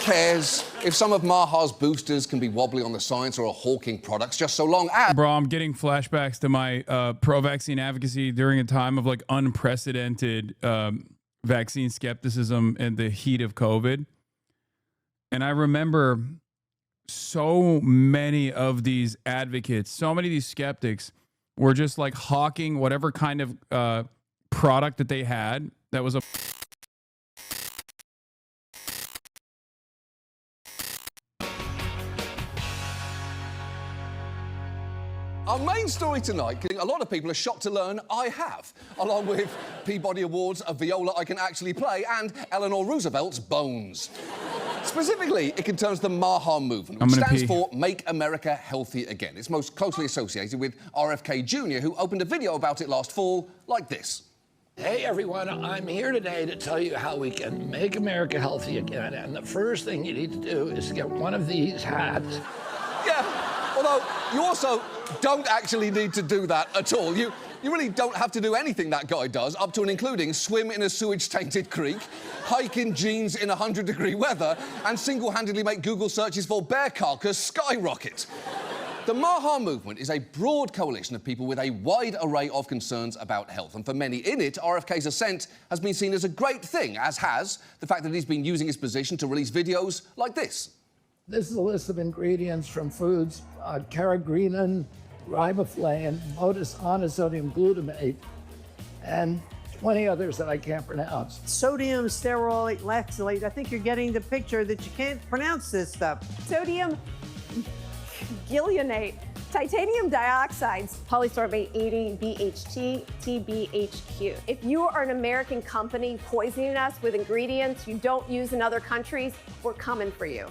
cares if some of Maha's boosters can be wobbly on the science or are hawking products, just so long as... Bro, I'm getting flashbacks to my pro-vaccine advocacy during a time of like unprecedented vaccine skepticism in the heat of COVID. And I remember so many of these advocates, so many of these skeptics were just like hawking whatever kind of product that they had that was Our main story tonight, a lot of people are shocked to learn I have, along with Peabody Awards, a viola I can actually play, and Eleanor Roosevelt's bones. Specifically, it concerns the MAHA movement, which stands for Make America Healthy Again. It's most closely associated with RFK Jr., who opened a video about it last fall like this. Hey everyone, I'm here today to tell you how we can make America healthy again. And the first thing you need to do is get one of these hats. Yeah, although you also don't actually need to do that at all. You really don't have to do anything that guy does, up to and including swim in a sewage-tainted creek, hike in jeans in 100-degree weather, and single-handedly make Google searches for bear carcass skyrocket. The MAHA movement is a broad coalition of people with a wide array of concerns about health, and for many in it, RFK's ascent has been seen as a great thing, as has the fact that he's been using his position to release videos like this. This is a list of ingredients from foods, carrageenan, riboflavin, modus monosodium glutamate, and 20 others that I can't pronounce. Sodium steroid lactylate. I think you're getting the picture that you can't pronounce this stuff. Sodium gilionate, titanium dioxides, polysorbate 80, BHT, TBHQ. If you are an American company poisoning us with ingredients you don't use in other countries, we're coming for you.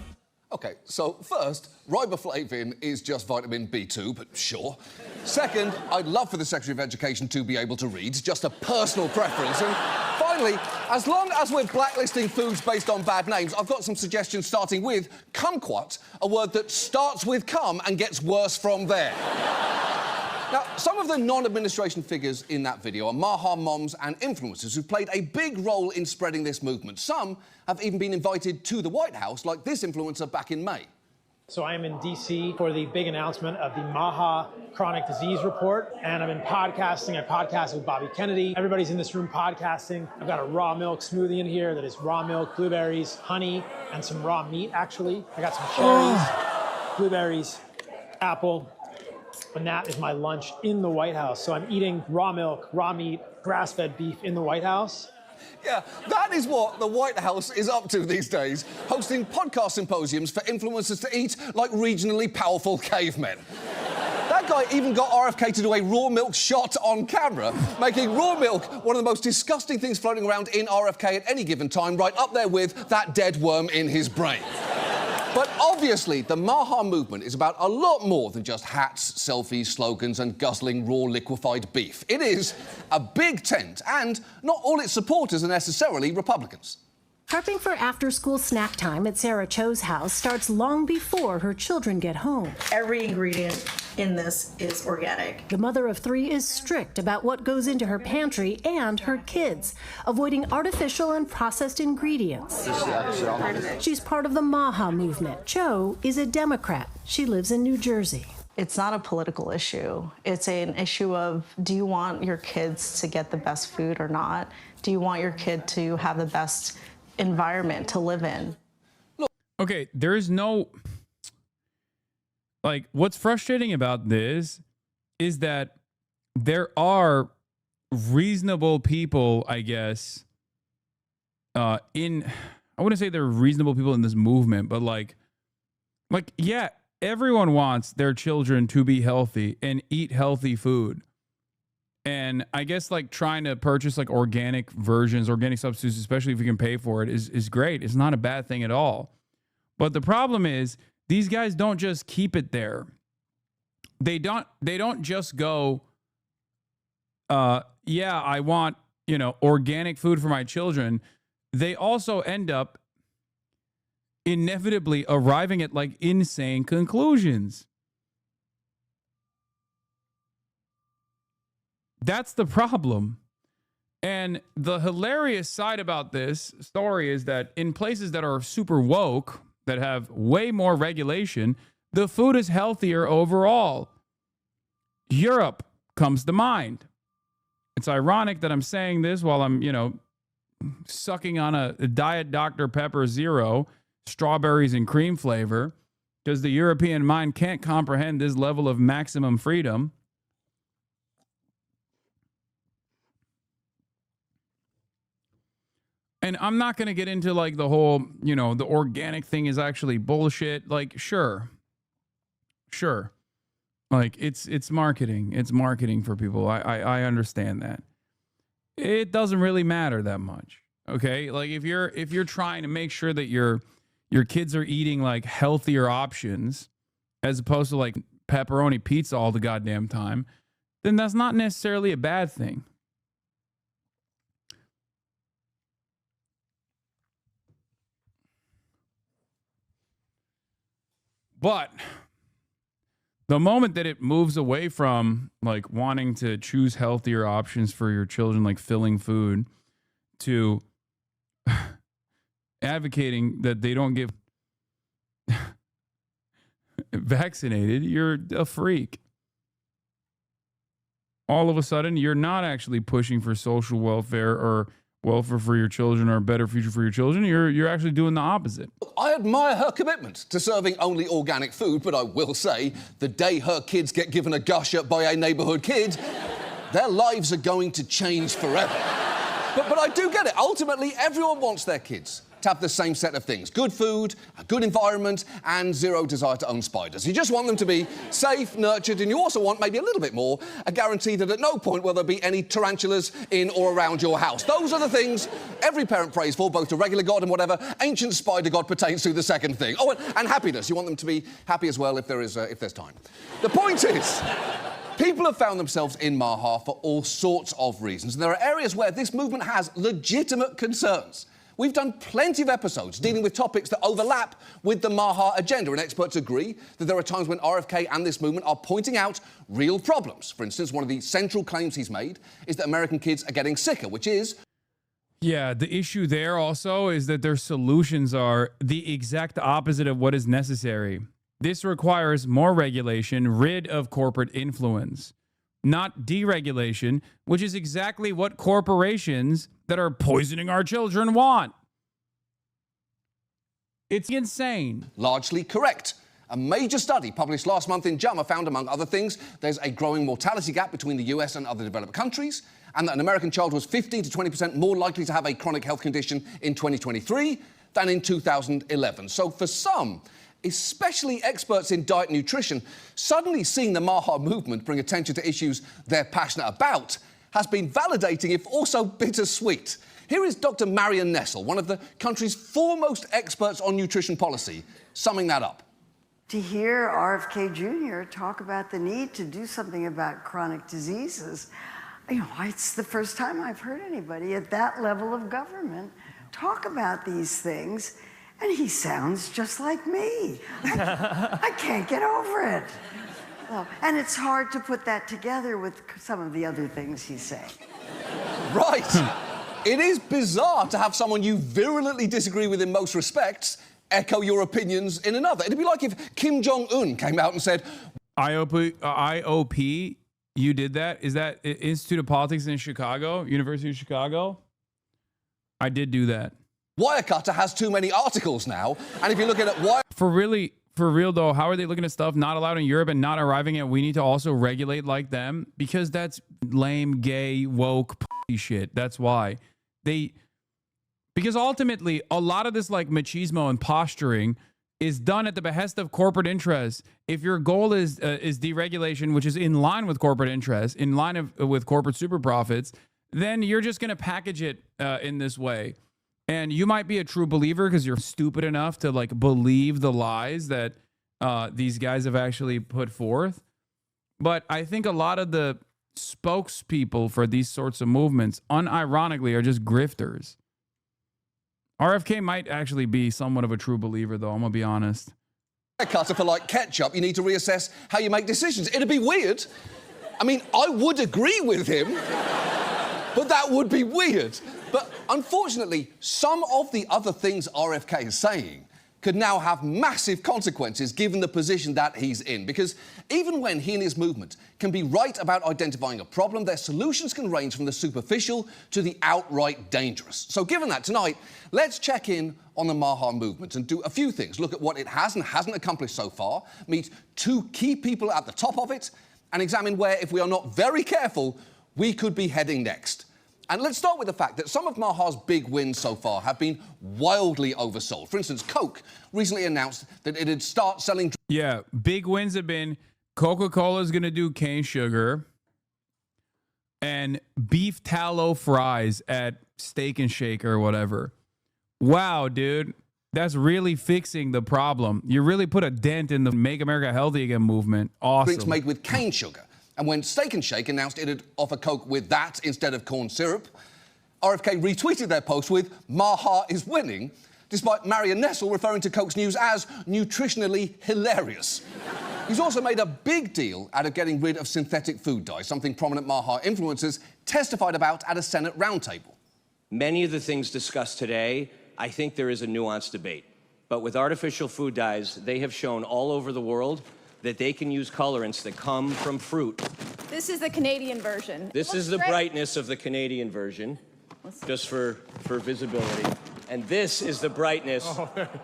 OK, so first, riboflavin is just vitamin B2, but sure. Second, I'd love for the Secretary of Education to be able to read, just a personal preference. And finally, as long as we're blacklisting foods based on bad names, I've got some suggestions starting with kumquat, a word that starts with cum and gets worse from there. Now, some of the non-administration figures in that video are MAHA moms and influencers who've played a big role in spreading this movement. Some have even been invited to the White House, like this influencer back in May. So I am in D.C. for the big announcement of the MAHA Chronic Disease Report, and I've been podcasting. I podcast with Bobby Kennedy. Everybody's in this room podcasting. I've got a raw milk smoothie in here that is raw milk, blueberries, honey, and some raw meat, actually. I got some cherries, blueberries, apple. And that is my lunch in the White House. So I'm eating raw milk, raw meat, grass-fed beef in the White House. Yeah, that is what the White House is up to these days, hosting podcast symposiums for influencers to eat like regionally powerful cavemen. That guy even got RFK to do a raw milk shot on camera, making raw milk one of the most disgusting things floating around in RFK at any given time, right up there with that dead worm in his brain. But obviously, the MAHA movement is about a lot more than just hats, selfies, slogans, and guzzling raw liquefied beef. It is a big tent, and not all its supporters are necessarily Republicans. Prepping for after-school snack time at Sarah Cho's house starts long before her children get home. Every ingredient in this is organic. The mother of three is strict about what goes into her pantry and her kids, avoiding artificial and processed ingredients. She's part of the MAHA movement. Cho is a Democrat. She lives in New Jersey. It's not a political issue. It's an issue of, do you want your kids to get the best food or not? Do you want your kid to have the best environment to live in? Okay, there is no... Like, what's frustrating about this is that there are reasonable people, I guess, I wouldn't say there are reasonable people in this movement, but like, yeah, everyone wants their children to be healthy and eat healthy food. And I guess like trying to purchase like organic versions, organic substitutes, especially if you can pay for it, is great. It's not a bad thing at all. But the problem is these guys don't just keep it there. They don't just go, yeah, I want, organic food for my children. They also end up inevitably arriving at like insane conclusions. That's the problem. And the hilarious side about this story is that in places that are super woke, that have way more regulation, the food is healthier overall. Europe comes to mind. It's ironic that I'm saying this while I'm, sucking on a Diet Dr. Pepper Zero, strawberries and cream flavor, because the European mind can't comprehend this level of maximum freedom. And I'm not going to get into like the whole, the organic thing is actually bullshit. Like, sure. Like it's marketing. It's marketing for people. I understand that. It doesn't really matter that much. Okay? Like if you're trying to make sure that your kids are eating like healthier options as opposed to like pepperoni pizza all the goddamn time, then that's not necessarily a bad thing. But the moment that it moves away from like wanting to choose healthier options for your children, like filling food, to advocating that they don't get vaccinated, you're a freak. All of a sudden, you're not actually pushing for social welfare or welfare for your children or a better future for your children. You're actually doing the opposite. I admire her commitment to serving only organic food, but I will say, the day her kids get given a gusher by a neighbourhood kid, their lives are going to change forever. But I do get it. Ultimately, everyone wants their kids to have the same set of things. Good food, a good environment, and zero desire to own spiders. You just want them to be safe, nurtured, and you also want, maybe a little bit more, a guarantee that at no point will there be any tarantulas in or around your house. Those are the things every parent prays for, both to regular God and whatever ancient spider god pertains to the second thing. Oh, and happiness. You want them to be happy as well if there's time. The point is, people have found themselves in Maha for all sorts of reasons, and there are areas where this movement has legitimate concerns. We've done plenty of episodes dealing with topics that overlap with the Maha agenda, and experts agree that there are times when RFK and this movement are pointing out real problems. For instance, one of the central claims he's made is that American kids are getting sicker, which is... Yeah, the issue there also is that their solutions are the exact opposite of what is necessary. This requires more regulation, rid of corporate influence, not deregulation, which is exactly what corporations that are poisoning our children want. It's insane. Largely correct. A major study published last month in JAMA found, among other things, there's a growing mortality gap between the US and other developed countries, and that an American child was 15 to 20% more likely to have a chronic health condition in 2023 than in 2011. So for some, especially experts in diet and nutrition, suddenly seeing the Maha movement bring attention to issues they're passionate about has been validating, if also bittersweet. Here is Dr. Marion Nessel, one of the country's foremost experts on nutrition policy, summing that up. To hear RFK Jr. talk about the need to do something about chronic diseases, it's the first time I've heard anybody at that level of government talk about these things, and he sounds just like me. I can't get over it. And it's hard to put that together with some of the other things he's saying. Right. It is bizarre to have someone you virulently disagree with in most respects echo your opinions in another. It'd be like if Kim Jong-un came out and said... IOP, you did that? Is that Institute of Politics in Chicago, University of Chicago? I did do that. Wirecutter has too many articles now, and if you look at it... For real though, how are they looking at stuff not allowed in Europe and not arriving at we need to also regulate like them? Because that's lame, gay, woke shit. That's why. Because ultimately, a lot of this like machismo and posturing is done at the behest of corporate interests. If your goal is deregulation, which is in line with corporate interests, in line with corporate super profits, then you're just going to package it in this way. And you might be a true believer because you're stupid enough to like believe the lies that these guys have actually put forth. But I think a lot of the spokespeople for these sorts of movements, unironically, are just grifters. RFK might actually be somewhat of a true believer, though. I'm going to be honest. Cutter for like ketchup, you need to reassess how you make decisions. It'd be weird. I mean, I would agree with him. But that would be weird. But unfortunately, some of the other things RFK is saying could now have massive consequences given the position that he's in. Because even when he and his movement can be right about identifying a problem, their solutions can range from the superficial to the outright dangerous. So given that, tonight, let's check in on the Maha movement and do a few things. Look at what it has and hasn't accomplished so far, meet two key people at the top of it, and examine where, if we are not very careful, we could be heading next. And let's start with the fact that some of Maha's big wins so far have been wildly oversold. For instance, Coke recently announced that it'd start selling... Yeah, big wins have been Coca-Cola's going to do cane sugar and beef tallow fries at Steak and Shake or whatever. Wow, dude. That's really fixing the problem. You really put a dent in the Make America Healthy Again movement. Awesome. Drinks made with cane sugar. And when Steak and Shake announced it'd offer Coke with that instead of corn syrup, RFK retweeted their post with "Maha is winning," despite Marion Nestle referring to Coke's news as nutritionally hilarious. He's also made a big deal out of getting rid of synthetic food dyes, something prominent Maha influencers testified about at a Senate roundtable. Many of the things discussed today, I think there is a nuanced debate. But with artificial food dyes, they have shown all over the world that they can use colorants that come from fruit. This is the Canadian version. This is the brightness of the Canadian version, just for visibility. And this is the brightness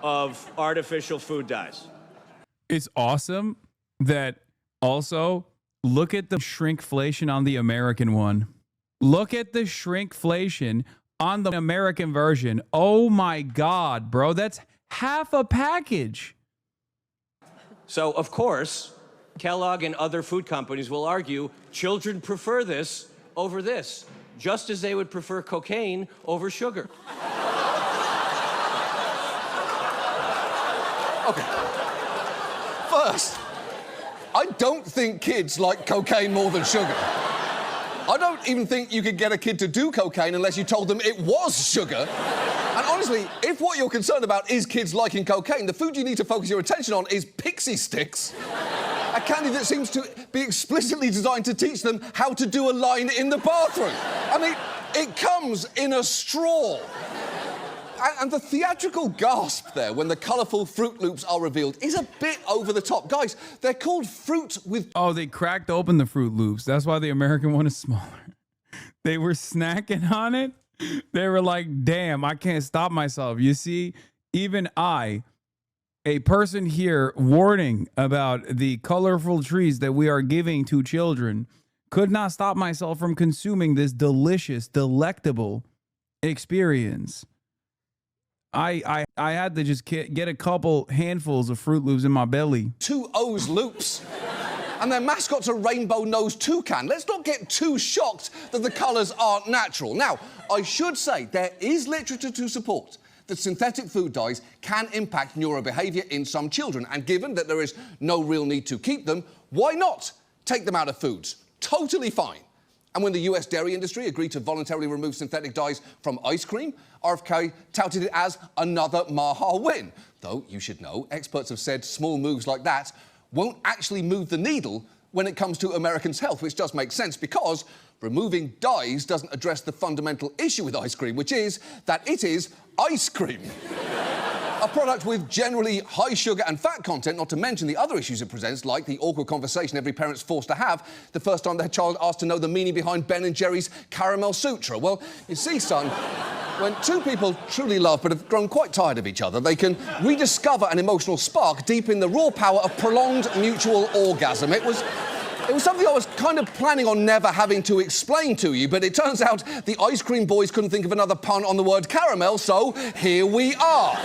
of artificial food dyes. It's awesome that also look at the shrinkflation on the American one. Look at the shrinkflation on the American version. Oh my God, bro, that's half a package. So, of course, Kellogg and other food companies will argue children prefer this over this, just as they would prefer cocaine over sugar. Okay. First, I don't think kids like cocaine more than sugar. I don't even think you could get a kid to do cocaine unless you told them it was sugar. And honestly, if what you're concerned about is kids liking cocaine, the food you need to focus your attention on is Pixie Sticks, a candy that seems to be explicitly designed to teach them how to do a line in the bathroom. I mean, it comes in a straw. And the theatrical gasp there when the colourful Fruit Loops are revealed is a bit over the top. Guys, they're called fruit with... Oh, they cracked open the Fruit Loops. That's why the American one is smaller. They were snacking on it. They were like, damn, I can't stop myself. You see, even I, a person here warning about the colorful trees that we are giving to children, could not stop myself from consuming this delicious, delectable experience. I had to just get a couple handfuls of Fruit Loops in my belly. 2 O's Loops. And their mascot's a rainbow-nosed toucan. Let's not get too shocked that the colours aren't natural. Now, I should say there is literature to support that synthetic food dyes can impact neurobehaviour in some children. And given that there is no real need to keep them, why not take them out of foods? Totally fine. And when the US dairy industry agreed to voluntarily remove synthetic dyes from ice cream, RFK touted it as another Maha win. Though, you should know, experts have said small moves like that won't actually move the needle when it comes to Americans' health, which does make sense because removing dyes doesn't address the fundamental issue with ice cream, which is that it is ice cream. A product with generally high sugar and fat content, not to mention the other issues it presents, like the awkward conversation every parent's forced to have the first time their child asks to know the meaning behind Ben & Jerry's Caramel Sutra. Well, you see, son, when two people truly love but have grown quite tired of each other, they can rediscover an emotional spark deep in the raw power of prolonged mutual orgasm. It was something I was kind of planning on never having to explain to you, but it turns out the ice cream boys couldn't think of another pun on the word caramel, so here we are.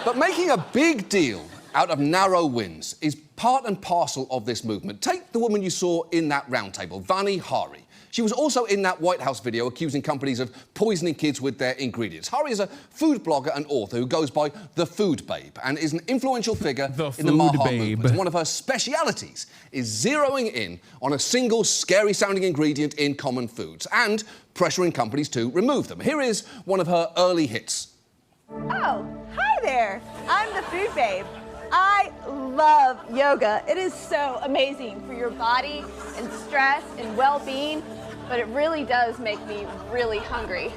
But making a big deal out of narrow wins is part and parcel of this movement. Take the woman you saw in that roundtable, Vani Hari. She was also in that White House video accusing companies of poisoning kids with their ingredients. Hari is a food blogger and author who goes by The Food Babe and is an influential figure in the Maha movement. And one of her specialities is zeroing in on a single scary-sounding ingredient in common foods and pressuring companies to remove them. Here is one of her early hits. Oh, hi there. I'm The Food Babe. I love yoga. It is so amazing for your body and stress and well-being. but it really does make me really hungry.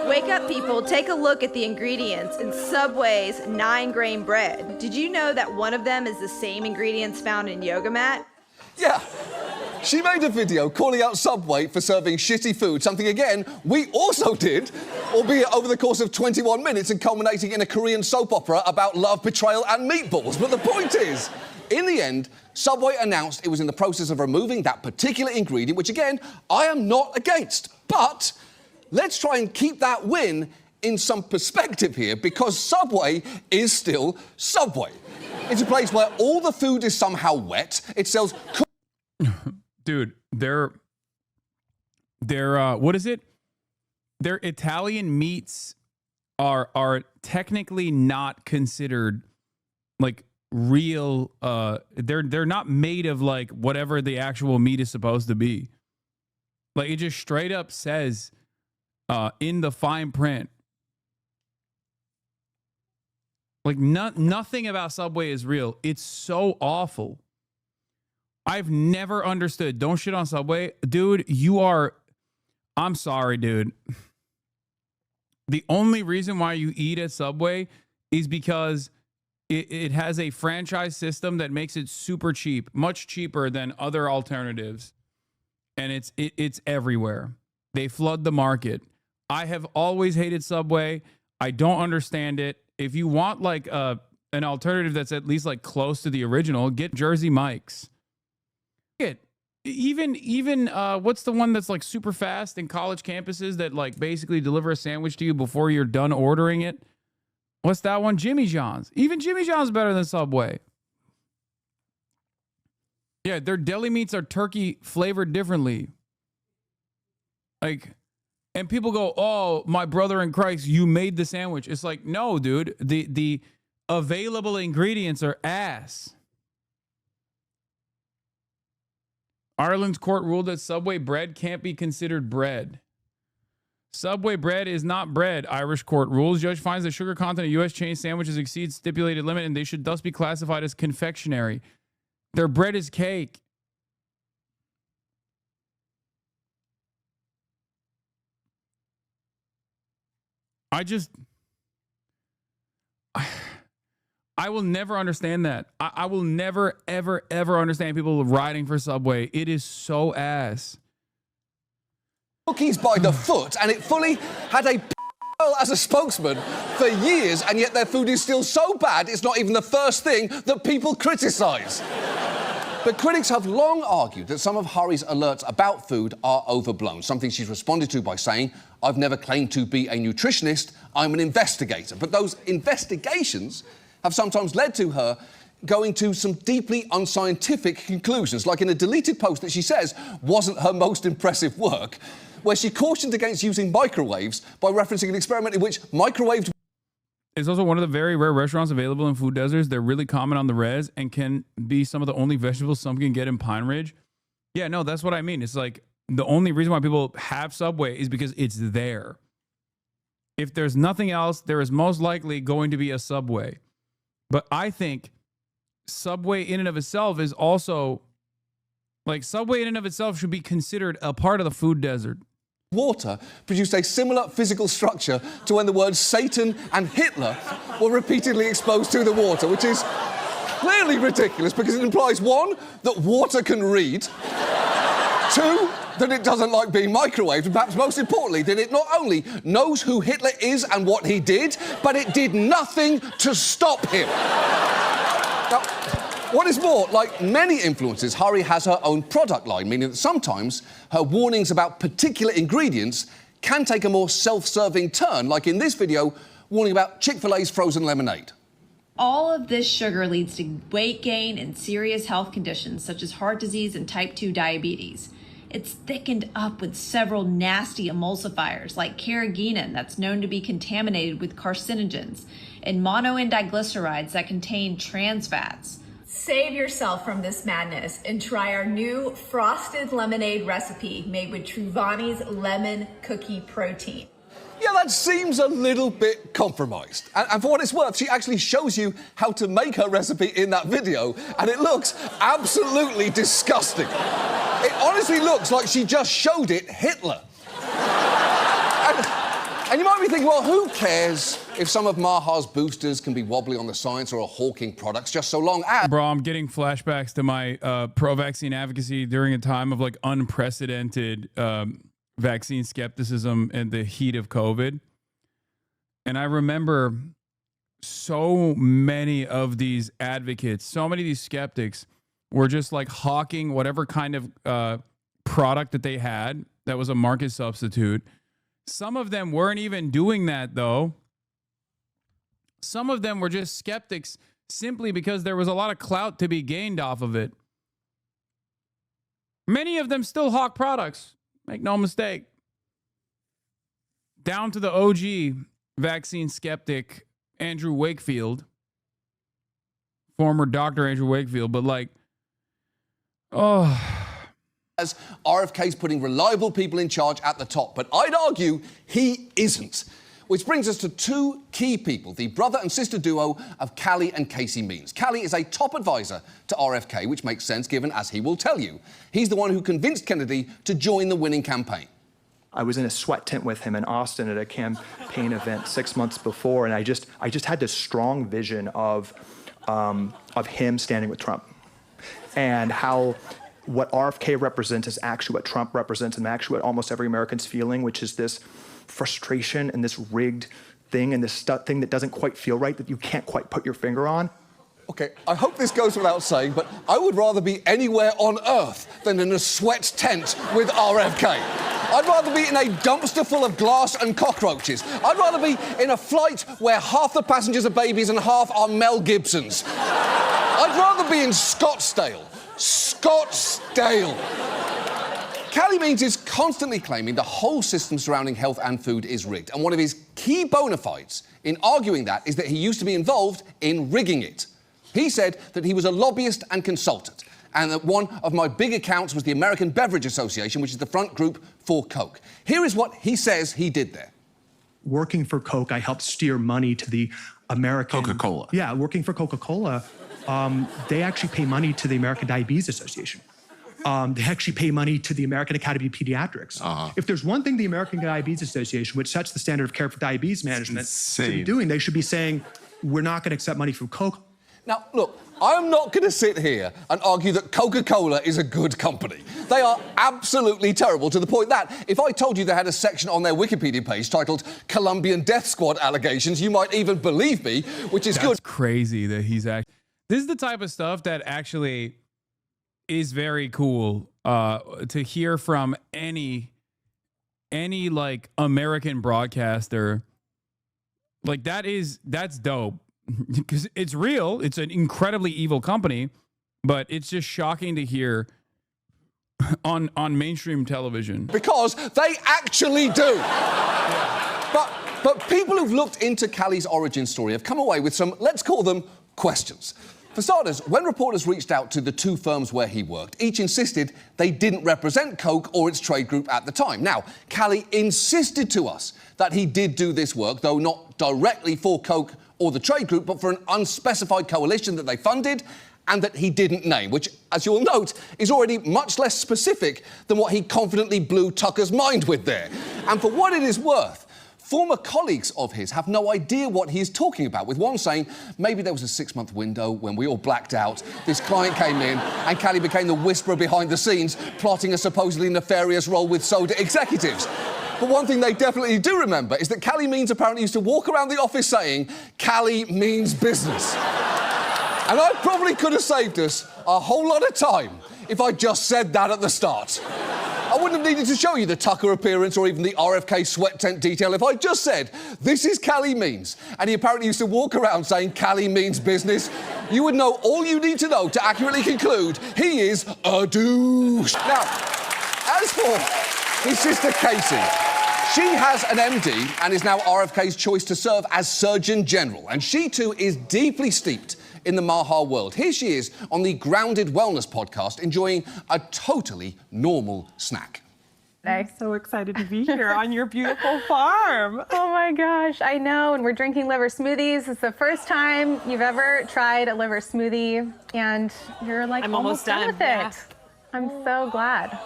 Wake up, people. Take a look at the ingredients in Subway's 9-grain bread. Did you know that one of them is the same ingredients found in yoga mat? Yeah. She made a video calling out Subway for serving shitty food, something, again, we also did, albeit over the course of 21 minutes and culminating in a Korean soap opera about love, betrayal and meatballs. But the point is, in the end, Subway announced it was in the process of removing that particular ingredient, which, again, I am not against. But let's try and keep that win in some perspective here, because Subway is still Subway. It's a place where all the food is somehow wet. It sells... Dude, they're what is it? Their Italian meats are technically not considered like real. They're not made of like whatever the actual meat is supposed to be. Like, it just straight up says in the fine print. Like, nothing about Subway is real. It's so awful. I've never understood. Don't shit on Subway. Dude, I'm sorry, dude. The only reason why you eat at Subway is because it has a franchise system that makes it super cheap, much cheaper than other alternatives. And it's everywhere. They flood the market. I have always hated Subway. I don't understand it. If you want like an alternative that's at least like close to the original, get Jersey Mike's. Even what's the one that's like super fast in college campuses that like basically deliver a sandwich to you before you're done ordering it? What's that one? Jimmy John's. Even Jimmy John's is better than Subway. Yeah, their deli meats are turkey flavored differently. Like, and people go, "Oh, my brother in Christ, you made the sandwich." It's like, no, dude. The available ingredients are ass. Ireland's court ruled that Subway bread can't be considered bread. Subway bread is not bread, Irish court rules. Judge finds that sugar content of U.S. chain sandwiches exceeds stipulated limit and they should thus be classified as confectionery. Their bread is cake. I will never understand that. I will never, ever, ever understand people riding for Subway. It is so ass. Cookies by the foot, and it fully had a girl as a spokesman for years, and yet their food is still so bad it's not even the first thing that people criticise. But critics have long argued that some of Hari's alerts about food are overblown, something she's responded to by saying, "I've never claimed to be a nutritionist, I'm an investigator." But those investigations have sometimes led to her going to some deeply unscientific conclusions, like in a deleted post that she says wasn't her most impressive work, where she cautioned against using microwaves by referencing an experiment in which microwaved... It's also one of the very rare restaurants available in food deserts. They're really common on the res and can be some of the only vegetables some can get in Pine Ridge. Yeah, no, that's what I mean. It's like the only reason why people have Subway is because it's there. If there's nothing else, there is most likely going to be a Subway. But I think Subway in and of itself is also, like, Subway in and of itself should be considered a part of the food desert. Water produced a similar physical structure to when the words Satan and Hitler were repeatedly exposed to the water, which is clearly ridiculous because it implies, one, that water can read, two, that it doesn't like being microwaved, and perhaps most importantly, that it not only knows who Hitler is and what he did, but it did nothing to stop him. Now, what is more, like many influencers, Hari has her own product line, meaning that sometimes her warnings about particular ingredients can take a more self-serving turn, like in this video, warning about Chick-fil-A's frozen lemonade. All of this sugar leads to weight gain and serious health conditions such as heart disease and type 2 diabetes. It's thickened up with several nasty emulsifiers like carrageenan that's known to be contaminated with carcinogens and monoindiglycerides that contain trans fats. Save yourself from this madness and try our new frosted lemonade recipe made with Truvani's lemon cookie protein. Yeah, that seems a little bit compromised. And for what it's worth, she actually shows you how to make her recipe in that video, and it looks absolutely disgusting. It honestly looks like she just showed it Hitler. And you might be thinking, well, who cares if some of Maha's boosters can be wobbly on the science or are hawking products, just so long as... Bro, I'm getting flashbacks to my pro-vaccine advocacy during a time of, like, unprecedented vaccine skepticism in the heat of COVID. And I remember so many of these advocates, so many of these skeptics were just, like, hawking whatever kind of product that they had that was a market substitute. Some of them weren't even doing that, though. Some of them were just skeptics simply because there was a lot of clout to be gained off of it. Many of them still hawk products. Make no mistake. Down to the OG vaccine skeptic, Andrew Wakefield. Former Dr. Andrew Wakefield, but like, oh... As RFK's putting reliable people in charge at the top, but I'd argue he isn't. Which brings us to two key people, the brother and sister duo of Callie and Casey Means. Callie is a top advisor to RFK, which makes sense given, as he will tell you, he's the one who convinced Kennedy to join the winning campaign. I was in a sweat tent with him in Austin at a campaign event 6 months before, and I just had this strong vision of him standing with Trump, and how what RFK represents is actually what Trump represents, and actually what almost every American's feeling, which is this frustration and this rigged thing and this thing that doesn't quite feel right, that you can't quite put your finger on. Okay, I hope this goes without saying, but I would rather be anywhere on Earth than in a sweat tent with RFK. I'd rather be in a dumpster full of glass and cockroaches. I'd rather be in a flight where half the passengers are babies and half are Mel Gibsons. I'd rather be in Scottsdale. Scottsdale. Callie Means is constantly claiming the whole system surrounding health and food is rigged, and one of his key bona fides in arguing that is that he used to be involved in rigging it. He said that he was a lobbyist and consultant, and that one of my big accounts was the American Beverage Association, which is the front group for Coke. Here is what he says he did there. Working for Coke, I helped steer money to the American... Coca-Cola. Yeah, working for Coca-Cola, they actually pay money to the American Diabetes Association. They actually pay money to the American Academy of Pediatrics. If there's one thing the American Diabetes Association, which sets the standard of care for diabetes management, should be doing, they should be saying, we're not going to accept money from Coke. Now, look, I'm not going to sit here and argue that Coca-Cola is a good company. They are absolutely terrible, to the point that if I told you they had a section on their Wikipedia page titled Colombian Death Squad Allegations, you might even believe me, which is good. That's crazy that he's actually... This is the type of stuff that actually is very cool to hear from any like American broadcaster. Like that's dope because it's real. It's an incredibly evil company, but it's just shocking to hear on mainstream television. Because they actually do. But people who've looked into Callie's origin story have come away with some, let's call them, questions. For starters, when reporters reached out to the two firms where he worked, each insisted they didn't represent Coke or its trade group at the time. Now, Callie insisted to us that he did do this work, though not directly for Coke or the trade group, but for an unspecified coalition that they funded and that he didn't name, which, as you'll note, is already much less specific than what he confidently blew Tucker's mind with there. And for what it is worth, former colleagues of his have no idea what he is talking about, with one saying maybe there was a 6-month window when we all blacked out, this client came in, and Callie became the whisperer behind the scenes, plotting a supposedly nefarious role with soda executives. But one thing they definitely do remember is that Callie Means apparently used to walk around the office saying, Callie means business. And I probably could have saved us a whole lot of time if I just said that at the start. I wouldn't have needed to show you the Tucker appearance or even the RFK sweat tent detail if I just said, this is Callie Means, and he apparently used to walk around saying Callie means business. You would know all you need to know to accurately conclude he is a douche. Now, as for his sister Casey, she has an MD and is now RFK's choice to serve as Surgeon General, and she too is deeply steeped in the Maha world. Here she is on the Grounded Wellness podcast, enjoying a totally normal snack. I'm so excited to be here on your beautiful farm. Oh my gosh, I know. And we're drinking liver smoothies. It's the first time you've ever tried a liver smoothie, and you're like I'm almost done with it. I'm so glad.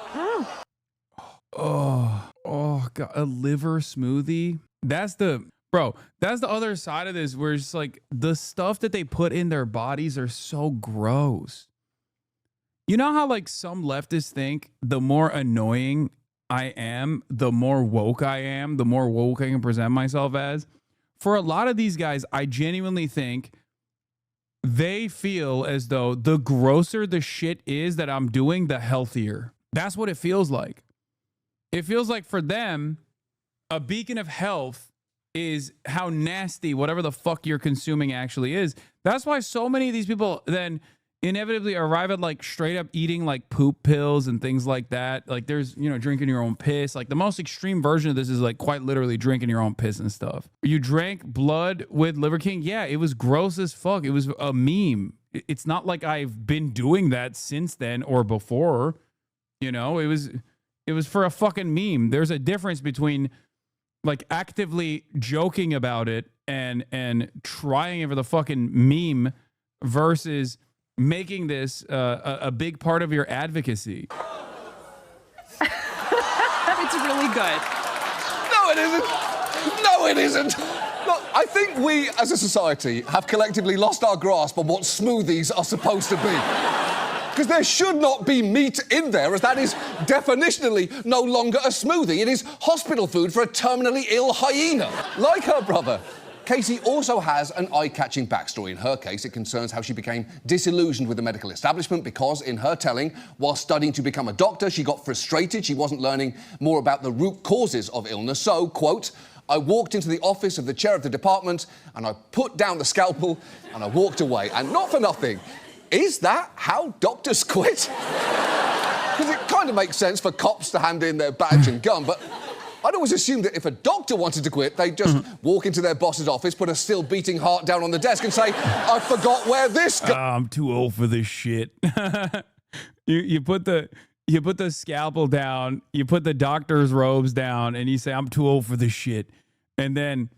Oh God, a liver smoothie. That's the other side of this, where it's like the stuff that they put in their bodies are so gross. You know how like some leftists think the more annoying I am, the more woke I am, the more woke I can present myself as? For a lot of these guys, I genuinely think they feel as though the grosser the shit is that I'm doing, the healthier. That's what it feels like. It feels like for them, a beacon of health is how nasty whatever the fuck you're consuming actually is. That's why so many of these people then inevitably arrive at like straight up eating like poop pills and things like that. Like there's, drinking your own piss. Like the most extreme version of this is like quite literally drinking your own piss and stuff. You drank blood with Liver King. Yeah, it was gross as fuck. It was a meme. It's not like I've been doing that since then or before. It was for a fucking meme. There's a difference between like actively joking about it and trying it for the fucking meme versus making this a big part of your advocacy. It's really good. No, it isn't. No, it isn't. Look, I think we as a society have collectively lost our grasp on what smoothies are supposed to be. Because there should not be meat in there, as that is definitionally no longer a smoothie. It is hospital food for a terminally ill hyena. Like her brother, Casey also has an eye-catching backstory. In her case, it concerns how she became disillusioned with the medical establishment because, in her telling, while studying to become a doctor, she got frustrated. She wasn't learning more about the root causes of illness. So, quote, I walked into the office of the chair of the department and I put down the scalpel and I walked away. And not for nothing, is that how doctors quit? Because it kind of makes sense for cops to hand in their badge and gun, but I'd always assumed that if a doctor wanted to quit, they'd just walk into their boss's office, put a still beating heart down on the desk and say, I forgot where this I'm too old for this shit. you put the scalpel down, you put the doctor's robes down, and you say, I'm too old for this shit. And then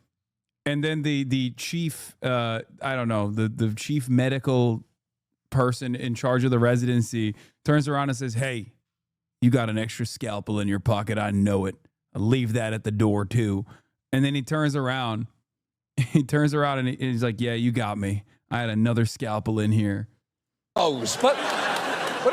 the chief, the chief medical person in charge of the residency turns around and says, hey, you got an extra scalpel in your pocket. I know it. I'll leave that at the door too. And then he turns around and he's like, yeah, you got me. I had another scalpel in here. But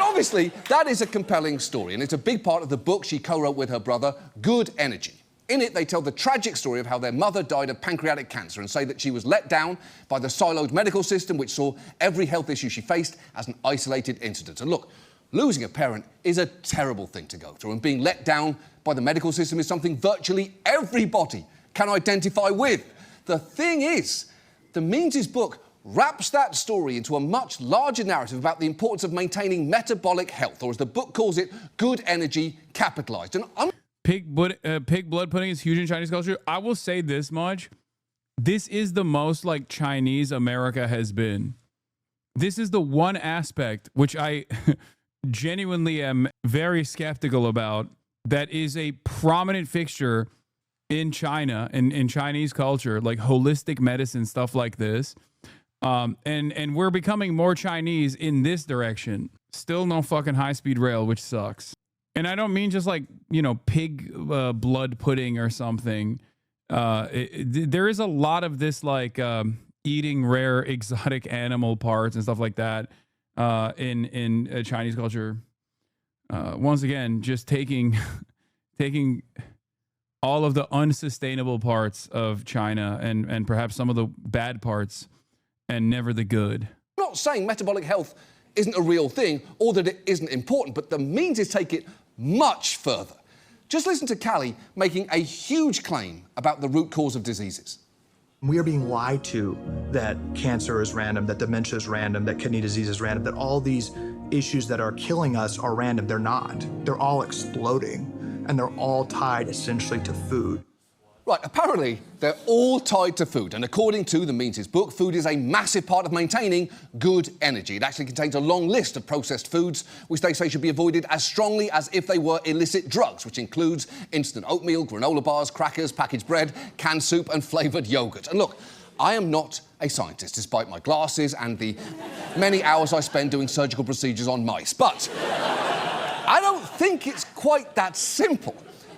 obviously that is a compelling story, and it's a big part of the book she co-wrote with her brother, Good Energy. In it, they tell the tragic story of how their mother died of pancreatic cancer and say that she was let down by the siloed medical system, which saw every health issue she faced as an isolated incident. And look, losing a parent is a terrible thing to go through, and being let down by the medical system is something virtually everybody can identify with. The thing is, the Means' book wraps that story into a much larger narrative about the importance of maintaining metabolic health, or as the book calls it, good energy capitalized. And Pig blood pudding is huge in Chinese culture. I will say this much. This is the most like Chinese America has been. This is the one aspect which I genuinely am very skeptical about that is a prominent fixture in China and in Chinese culture, like holistic medicine, stuff like this. And we're becoming more Chinese in this direction. Still no fucking high-speed rail, which sucks. And I don't mean just like, pig blood pudding or something. There is a lot of this like eating rare exotic animal parts and stuff like that in Chinese culture. Once again, just taking all of the unsustainable parts of China and perhaps some of the bad parts and never the good. I'm not saying metabolic health isn't a real thing or that it isn't important, but the Means take it much further. Just listen to Callie making a huge claim about the root cause of diseases. We are being lied to that cancer is random, that dementia is random, that kidney disease is random, that all these issues that are killing us are random. They're not. They're all exploding, and they're all tied essentially to food. Right, apparently they're all tied to food, and according to the Means' book, food is a massive part of maintaining good energy. It actually contains a long list of processed foods, which they say should be avoided as strongly as if they were illicit drugs, which includes instant oatmeal, granola bars, crackers, packaged bread, canned soup, and flavoured yoghurt. And look, I am not a scientist, despite my glasses and the many hours I spend doing surgical procedures on mice, but I don't think it's quite that simple.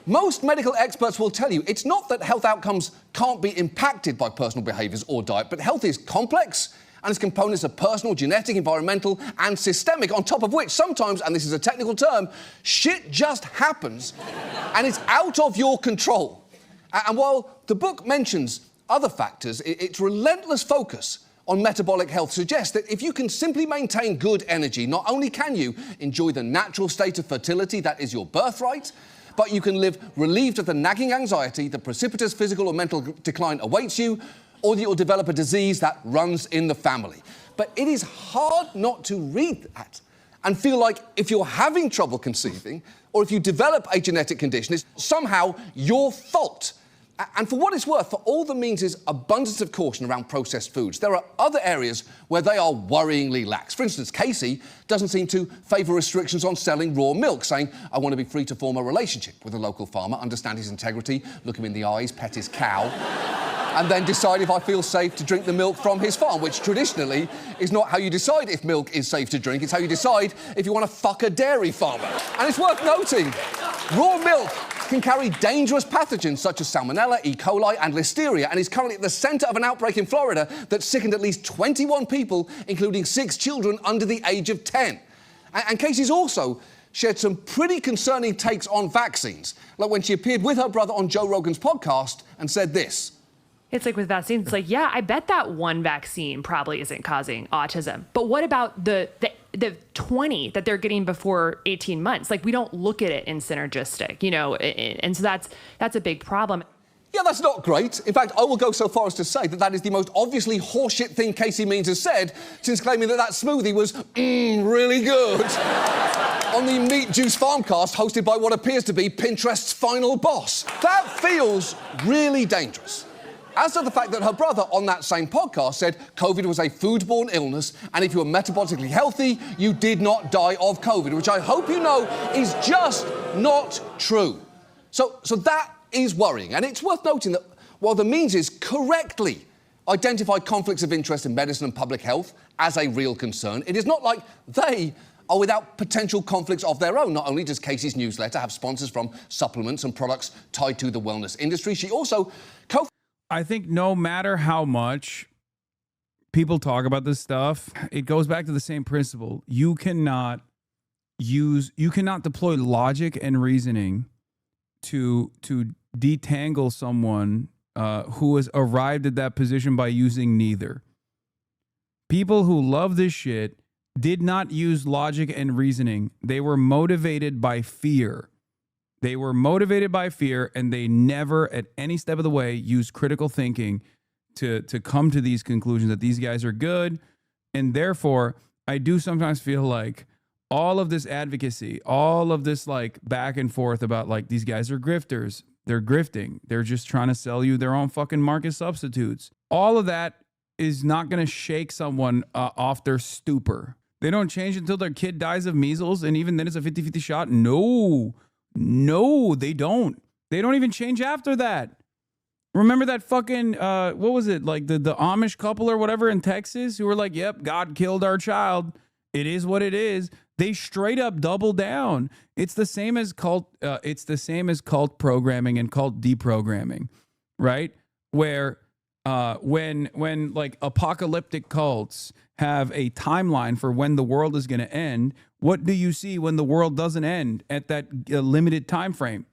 Most medical experts will tell you it's not that health outcomes can't be impacted by personal behaviours or diet, but health is complex and its components are personal, genetic, environmental and systemic, on top of which sometimes, and this is a technical term, shit just happens and it's out of your control. And while the book mentions other factors, its relentless focus on metabolic health suggests that if you can simply maintain good energy, not only can you enjoy the natural state of fertility that is your birthright, but you can live relieved of the nagging anxiety that precipitous physical or mental decline awaits you, or that you'll develop a disease that runs in the family. But it is hard not to read that and feel like if you're having trouble conceiving, or if you develop a genetic condition, it's somehow your fault. And for what it's worth, for all the Means' abundance of caution around processed foods, there are other areas where they are worryingly lax. For instance, Casey doesn't seem to favour restrictions on selling raw milk, saying, I want to be free to form a relationship with a local farmer, understand his integrity, look him in the eyes, pet his cow, and then decide if I feel safe to drink the milk from his farm, which traditionally is not how you decide if milk is safe to drink, it's how you decide if you want to fuck a dairy farmer. And it's worth noting, raw milk can carry dangerous pathogens such as Salmonella, E. coli and Listeria, and is currently at the centre of an outbreak in Florida that sickened at least 21 people, including 6 children under the age of 10. And Casey's also shared some pretty concerning takes on vaccines, like when she appeared with her brother on Joe Rogan's podcast and said this. It's like with vaccines, it's like, yeah, I bet that one vaccine probably isn't causing autism. But what about the 20 that they're getting before 18 months? Like, we don't look at it in synergistic, you know, and so that's a big problem. Yeah, that's not great. In fact, I will go so far as to say that that is the most obviously horseshit thing Casey Means has said since claiming that smoothie was really good on the Meat Juice Farmcast hosted by what appears to be Pinterest's final boss. That feels really dangerous. As to the fact that her brother on that same podcast said COVID was a foodborne illness, and if you were metabolically healthy, you did not die of COVID, which I hope you know is just not true. So that is worrying, and it's worth noting that while the Means correctly identified conflicts of interest in medicine and public health as a real concern, it is not like they are without potential conflicts of their own. Not only does Casey's newsletter have sponsors from supplements and products tied to the wellness industry, she also I think no matter how much people talk about this stuff, it goes back to the same principle. You cannot deploy logic and reasoning to detangle someone who has arrived at that position by using neither. People who love this shit did not use logic and reasoning. They were motivated by fear. They were motivated by fear, and they never, at any step of the way, used critical thinking to come to these conclusions that these guys are good. And therefore, I do sometimes feel like all of this advocacy, all of this like back and forth about like these guys are grifters, they're grifting, they're just trying to sell you their own fucking market substitutes. All of that is not going to shake someone off their stupor. They don't change until their kid dies of measles, and even then it's a 50-50 shot. No, they don't. They don't even change after that. Remember that fucking, what was it? Like the Amish couple or whatever in Texas who were like, yep, God killed our child. It is what it is. They straight up double down. It's the same as cult programming and cult deprogramming, right? Where when like apocalyptic cults have a timeline for when the world is going to end, what do you see when the world doesn't end at that limited time frame?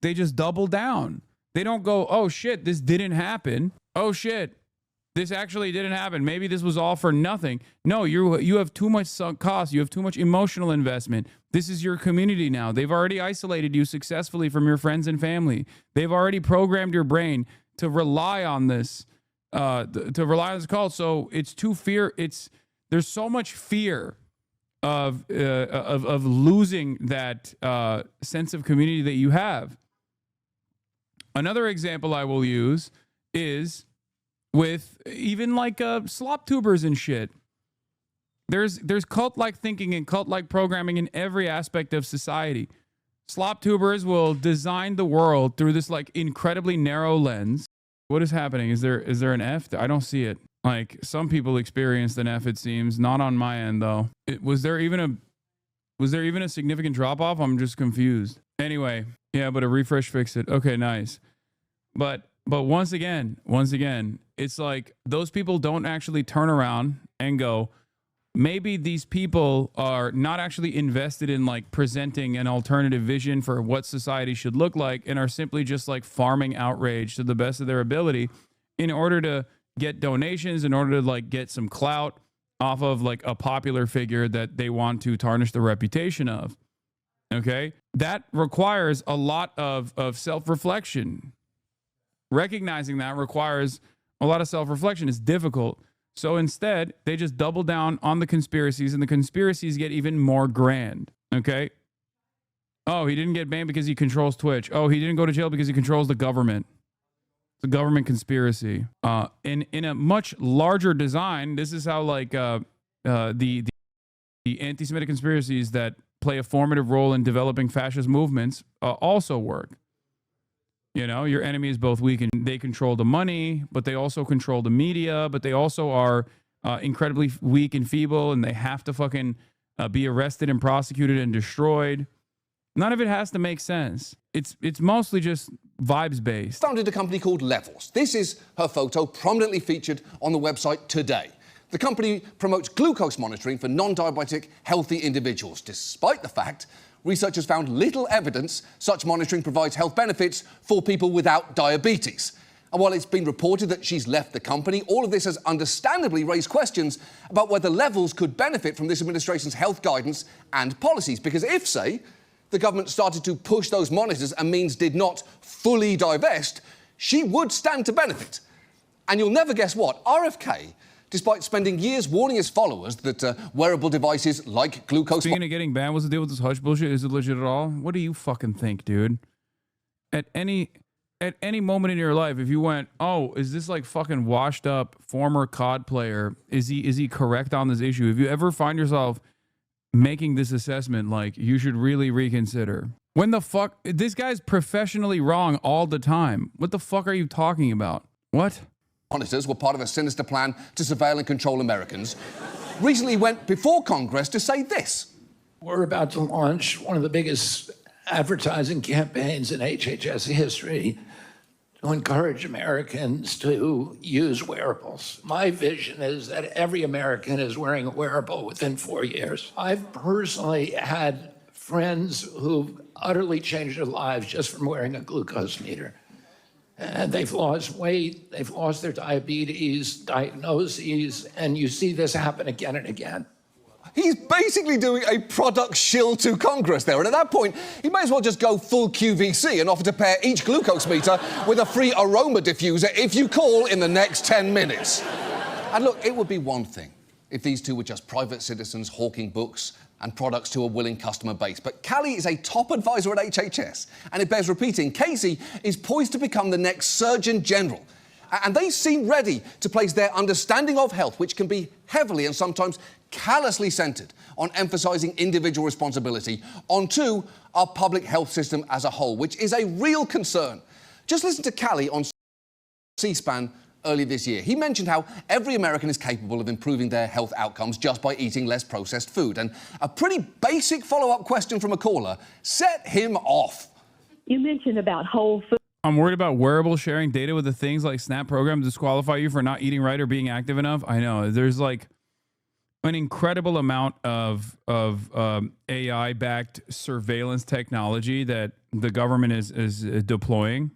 They just double down. They don't go, oh shit, this didn't happen. Oh shit, this actually didn't happen. Maybe this was all for nothing. No, you have too much sunk cost. You have too much emotional investment. This is your community now. They've already isolated you successfully from your friends and family. They've already programmed your brain to rely on this, cult. So it's too fear. There's so much fear of losing that sense of community that you have. Another example I will use is with even like slop tubers and shit. There's cult-like thinking and cult-like programming in every aspect of society. Slop tubers will design the world through this like incredibly narrow lens. What is happening? Is there an F? I don't see it. Like some people experienced an F, it seems. Not on my end though. Was there even a significant drop off? I'm just confused. Anyway, yeah, but a refresh fixed it. Okay, nice. But once again, it's like those people don't actually turn around and go, maybe these people are not actually invested in like presenting an alternative vision for what society should look like and are simply just like farming outrage to the best of their ability in order to get donations, in order to like get some clout off of like a popular figure that they want to tarnish the reputation of. Okay? That requires a lot of self-reflection. Recognizing that requires a lot of self-reflection. It's difficult. So instead, they just double down on the conspiracies, and the conspiracies get even more grand. Okay? Oh, he didn't get banned because he controls Twitch. Oh, he didn't go to jail because he controls the government. It's a government conspiracy. In a much larger design, this is how like the anti-Semitic conspiracies that play a formative role in developing fascist movements also work. You know, your enemy is both weak and they control the money, but they also control the media, but they also are incredibly weak and feeble, and they have to fucking be arrested and prosecuted and destroyed. None of it has to make sense. It's mostly just vibes based. Founded a company called Levels. This is her photo prominently featured on the website today. The company promotes glucose monitoring for non-diabetic, healthy individuals, despite the fact researchers found little evidence such monitoring provides health benefits for people without diabetes. And while it's been reported that she's left the company, all of this has understandably raised questions about whether Levels could benefit from this administration's health guidance and policies. Because if, say, the government started to push those monitors and means did not fully divest, she would stand to benefit. And you'll never guess what, RFK, despite spending years warning his followers that wearable devices like glucose... Speaking of getting banned, what's the deal with this hush bullshit? Is it legit at all? What do you fucking think, dude? At any moment in your life, if you went, oh, is this like fucking washed up former COD player? Is he correct on this issue? If you ever find yourself making this assessment, like, you should really reconsider. When the fuck... This guy's professionally wrong all the time. What the fuck are you talking about? What? Monitors were part of a sinister plan to surveil and control Americans. Recently went before Congress to say this. We're about to launch one of the biggest advertising campaigns in HHS history to encourage Americans to use wearables. My vision is that every American is wearing a wearable within 4 years. I've personally had friends who've utterly changed their lives just from wearing a glucose meter. And they've lost weight, they've lost their diabetes, diagnoses, and you see this happen again and again. He's basically doing a product shill to Congress there, and at that point, he may as well just go full QVC and offer to pair each glucose meter with a free aroma diffuser if you call in the next 10 minutes. And look, it would be one thing if these two were just private citizens hawking books and products to a willing customer base. But Callie is a top advisor at HHS, and it bears repeating, Casey is poised to become the next Surgeon General. And they seem ready to place their understanding of health, which can be heavily and sometimes callously centred on emphasising individual responsibility, onto our public health system as a whole, which is a real concern. Just listen to Callie on C-SPAN earlier this year. He mentioned how every American is capable of improving their health outcomes just by eating less processed food. And a pretty basic follow-up question from a caller set him off. You mentioned about whole food. I'm worried about wearable sharing data with the things like SNAP programs disqualify you for not eating right or being active enough. I know. There's like an incredible amount of AI-backed surveillance technology that the government is deploying.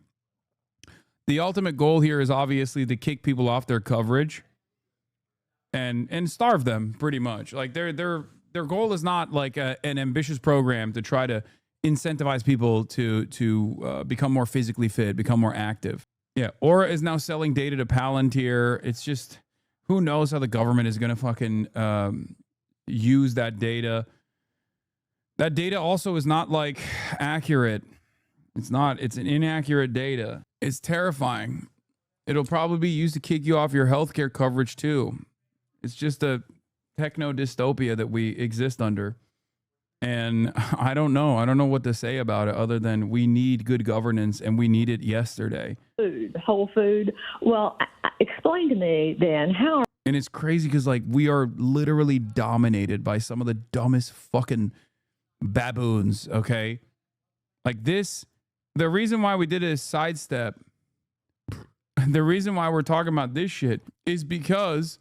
The ultimate goal here is obviously to kick people off their coverage and starve them, pretty much. Like their goal is not like an ambitious program to try to incentivize people to become more physically fit, become more active. Yeah, Aura is now selling data to Palantir. It's just, who knows how the government is going to fucking use that data. That data also is not like accurate. It's not. It's an inaccurate data. It's terrifying. It'll probably be used to kick you off your healthcare coverage too. It's just a techno dystopia that we exist under. And I don't know. I don't know what to say about it other than we need good governance and we need it yesterday. Food, whole food. Well, explain to me then how. And it's crazy because like we are literally dominated by some of the dumbest fucking baboons, okay? Like this, the reason why we did a sidestep, the reason why we're talking about this shit is because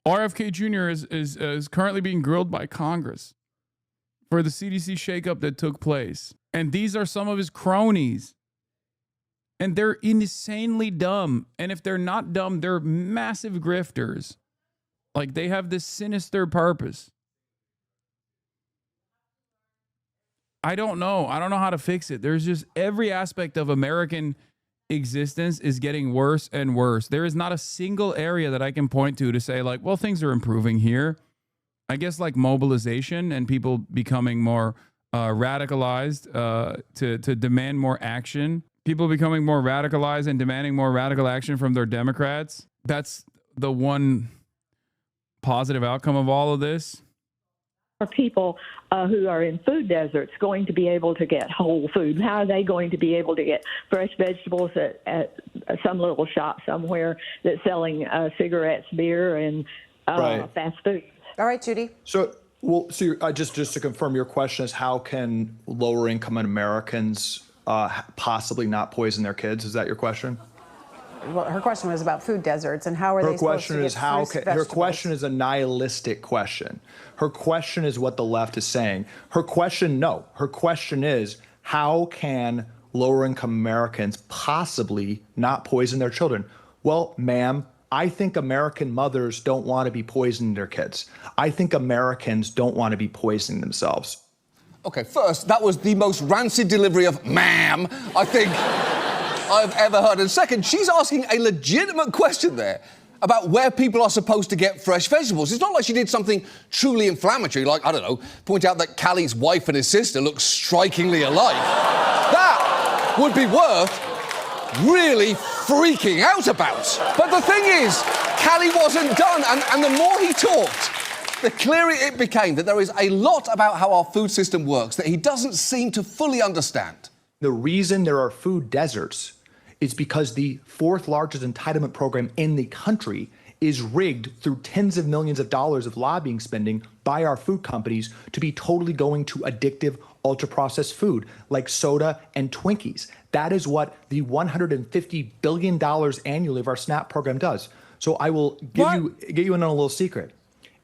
RFK Jr. is currently being grilled by Congress for the CDC shakeup that took place. And these are some of his cronies. And they're insanely dumb. And if they're not dumb, they're massive grifters. Like they have this sinister purpose. I don't know. I don't know how to fix it. There's just every aspect of American existence is getting worse and worse. There is not a single area that I can point to say like, well, things are improving here. I guess like mobilization and people becoming more radicalized to demand more action. People becoming more radicalized and demanding more radical action from their Democrats. That's the one positive outcome of all of this. Are people who are in food deserts going to be able to get whole food? How are they going to be able to get fresh vegetables at some little shop somewhere that's selling cigarettes, beer, and fast food? All right, Judy. So just to confirm, your question is how can lower income Americans possibly not poison their kids? Is that your question? Well, her question was about food deserts and how are they supposed to get her question is a nihilistic question. Her question is what the left is saying. Her question is how can lower income Americans possibly not poison their children? Well, ma'am, I think American mothers don't want to be poisoning their kids. I think Americans don't want to be poisoning themselves. Okay, first, that was the most rancid delivery of ma'am I think I've ever heard. And second, she's asking a legitimate question there about where people are supposed to get fresh vegetables. It's not like she did something truly inflammatory, like, I don't know, point out that Callie's wife and his sister look strikingly alike. That would be worth really freaking out about. But the thing is, Callie wasn't done, and the more he talked, the clearer it became that there is a lot about how our food system works that he doesn't seem to fully understand. The reason there are food deserts is because the fourth largest entitlement program in the country is rigged through tens of millions of dollars of lobbying spending by our food companies to be totally going to addictive ultra-processed food like soda and Twinkies. That is what the $150 billion annually of our SNAP program does. So I will get you in on a little secret.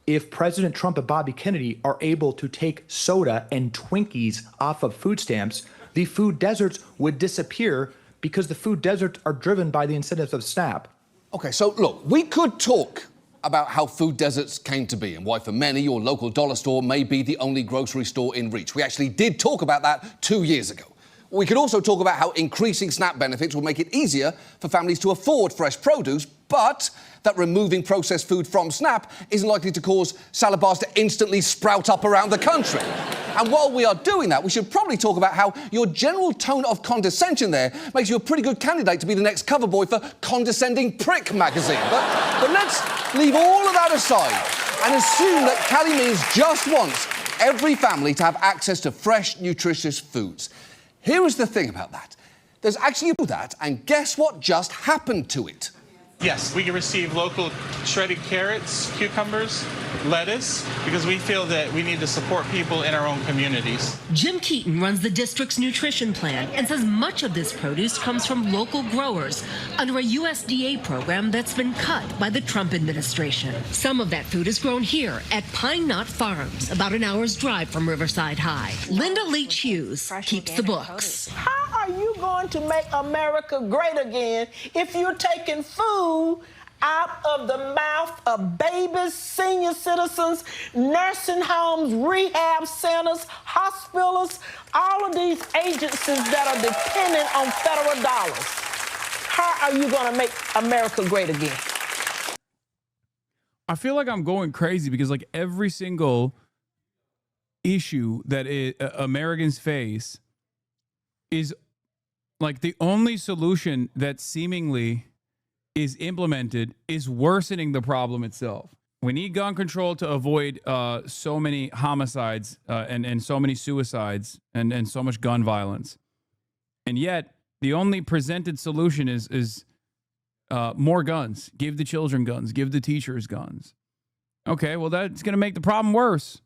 If President Trump and Bobby Kennedy are able to take soda and Twinkies off of food stamps, the food deserts would disappear because the food deserts are driven by the incentives of SNAP. Okay, so look, we could talk about how food deserts came to be and why for many your local dollar store may be the only grocery store in reach. We actually did talk about that 2 years ago. We could also talk about how increasing SNAP benefits will make it easier for families to afford fresh produce, but that removing processed food from SNAP isn't likely to cause salad bars to instantly sprout up around the country. And while we are doing that, we should probably talk about how your general tone of condescension there makes you a pretty good candidate to be the next cover boy for Condescending Prick magazine. But let's leave all of that aside and assume that Callie means just wants every family to have access to fresh, nutritious foods. Here is the thing about that. There's actually that, and guess what just happened to it? Yes, we can receive local shredded carrots, cucumbers, lettuce, because we feel that we need to support people in our own communities. Jim Keaton runs the district's nutrition plan and says much of this produce comes from local growers under a USDA program that's been cut by the Trump administration. Some of that food is grown here at Pine Knot Farms, about an hour's drive from Riverside High. Linda Leach Hughes keeps the books. How are you going to make America great again if you're taking food out of the mouth of babies, senior citizens, nursing homes, rehab centers, hospitals, all of these agencies that are dependent on federal dollars? How are you going to make America great again? I feel like I'm going crazy because like every single issue that Americans face is like the only solution that seemingly is implemented is worsening the problem itself. We need gun control to avoid so many homicides and so many suicides and so much gun violence. And yet, the only presented solution is more guns. Give the children guns. Give the teachers guns. Okay, well, that's going to make the problem worse.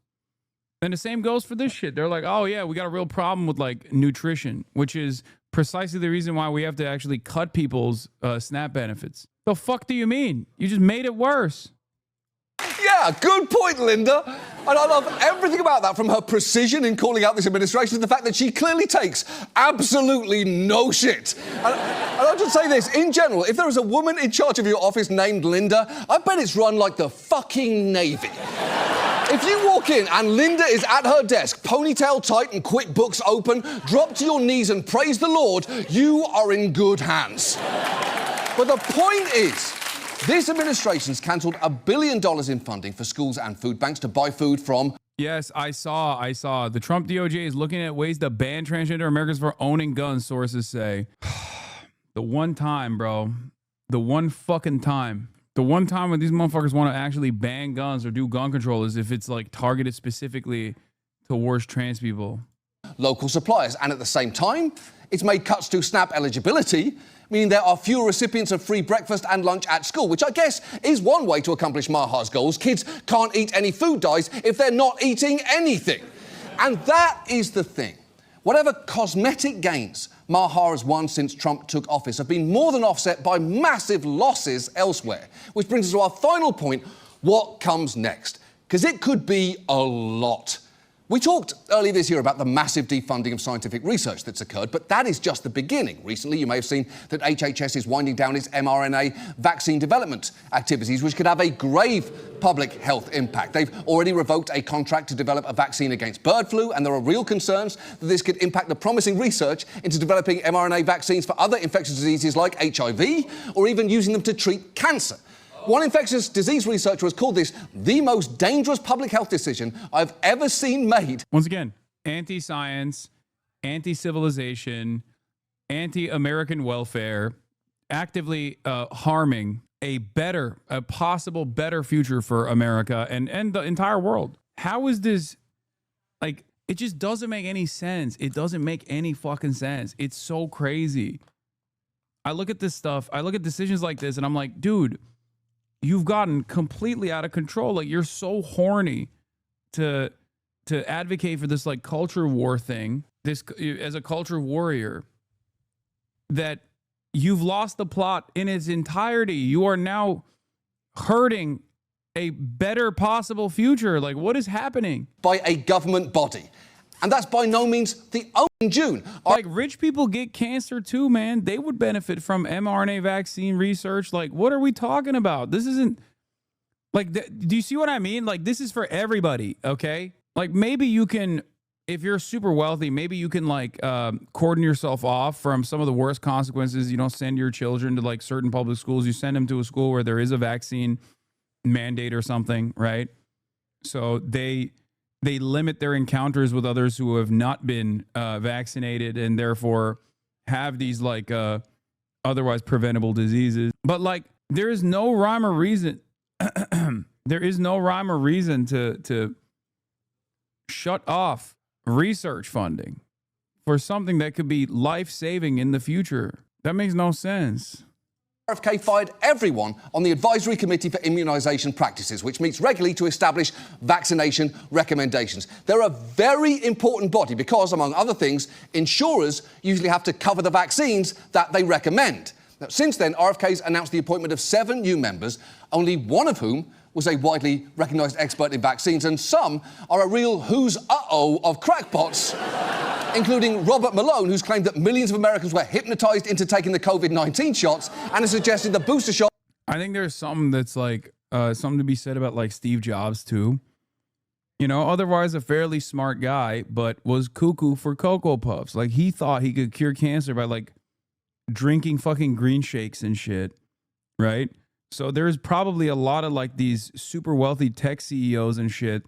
And the same goes for this shit. They're like, oh, yeah, we got a real problem with, like, nutrition, which is precisely the reason why we have to actually cut people's SNAP benefits. The fuck do you mean? You just made it worse. Yeah, good point, Linda. And I love everything about that, from her precision in calling out this administration to the fact that she clearly takes absolutely no shit. And I'll just say this, in general, if there is a woman in charge of your office named Linda, I bet it's run like the fucking Navy. If you walk in and Linda is at her desk, ponytail tight and QuickBooks open, drop to your knees and praise the Lord, you are in good hands. But the point is, this administration's cancelled $1 billion in funding for schools and food banks to buy food from... Yes, I saw. The Trump DOJ is looking at ways to ban transgender Americans for owning guns, sources say. The one time, bro. The one fucking time. The one time when these motherfuckers want to actually ban guns or do gun control is if it's, like, targeted specifically towards trans people. Local suppliers. And at the same time, it's made cuts to SNAP eligibility, meaning there are fewer recipients of free breakfast and lunch at school, which I guess is one way to accomplish Maha's goals. Kids can't eat any food dyes if they're not eating anything. And that is the thing. Whatever cosmetic gains Maha has won since Trump took office have been more than offset by massive losses elsewhere. Which brings us to our final point, what comes next? Because it could be a lot. We talked earlier this year about the massive defunding of scientific research that's occurred, but that is just the beginning. Recently, you may have seen that HHS is winding down its mRNA vaccine development activities, which could have a grave public health impact. They've already revoked a contract to develop a vaccine against bird flu, and there are real concerns that this could impact the promising research into developing mRNA vaccines for other infectious diseases like HIV, or even using them to treat cancer. One infectious disease researcher has called this the most dangerous public health decision I've ever seen made. Once again, anti-science, anti-civilization, anti-American welfare, actively harming a possible better future for America and the entire world. How is this, like, it just doesn't make any sense. It doesn't make any fucking sense. It's so crazy. I look at this stuff, I look at decisions like this, and I'm like, dude, you've gotten completely out of control. Like, you're so horny to advocate for this, like, culture war thing, this as a culture warrior, that you've lost the plot in its entirety. You are now hurting a better possible future. Like, what is happening? By a government body. And that's by no means the only June. Like, rich people get cancer too, man. They would benefit from mRNA vaccine research. Like, what are we talking about? This isn't, like, do you see what I mean? Like, this is for everybody, okay? Like, maybe you can, if you're super wealthy, maybe you can, like, cordon yourself off from some of the worst consequences. You don't send your children to, like, certain public schools. You send them to a school where there is a vaccine mandate or something, right? So they limit their encounters with others who have not been vaccinated and therefore have these, like, otherwise preventable diseases. But, like, there is no rhyme or reason. There is no rhyme or reason to shut off research funding for something that could be life-saving in the future. That makes no sense. RFK fired everyone on the Advisory Committee for Immunisation Practices, which meets regularly to establish vaccination recommendations. They're a very important body because, among other things, insurers usually have to cover the vaccines that they recommend. Now, since then, RFK's announced the appointment of 7 new members, only one of whom was a widely recognised expert in vaccines, and some are a real who's uh-oh of crackpots, including Robert Malone, who's claimed that millions of Americans were hypnotised into taking the COVID-19 shots and has suggested the booster shot... I think there's something that's, like, something to be said about, like, Steve Jobs, too. You know, otherwise a fairly smart guy, but was cuckoo for Cocoa Puffs. Like, he thought he could cure cancer by, like, drinking fucking green shakes and shit, right? So there's probably a lot of, like, these super wealthy tech CEOs and shit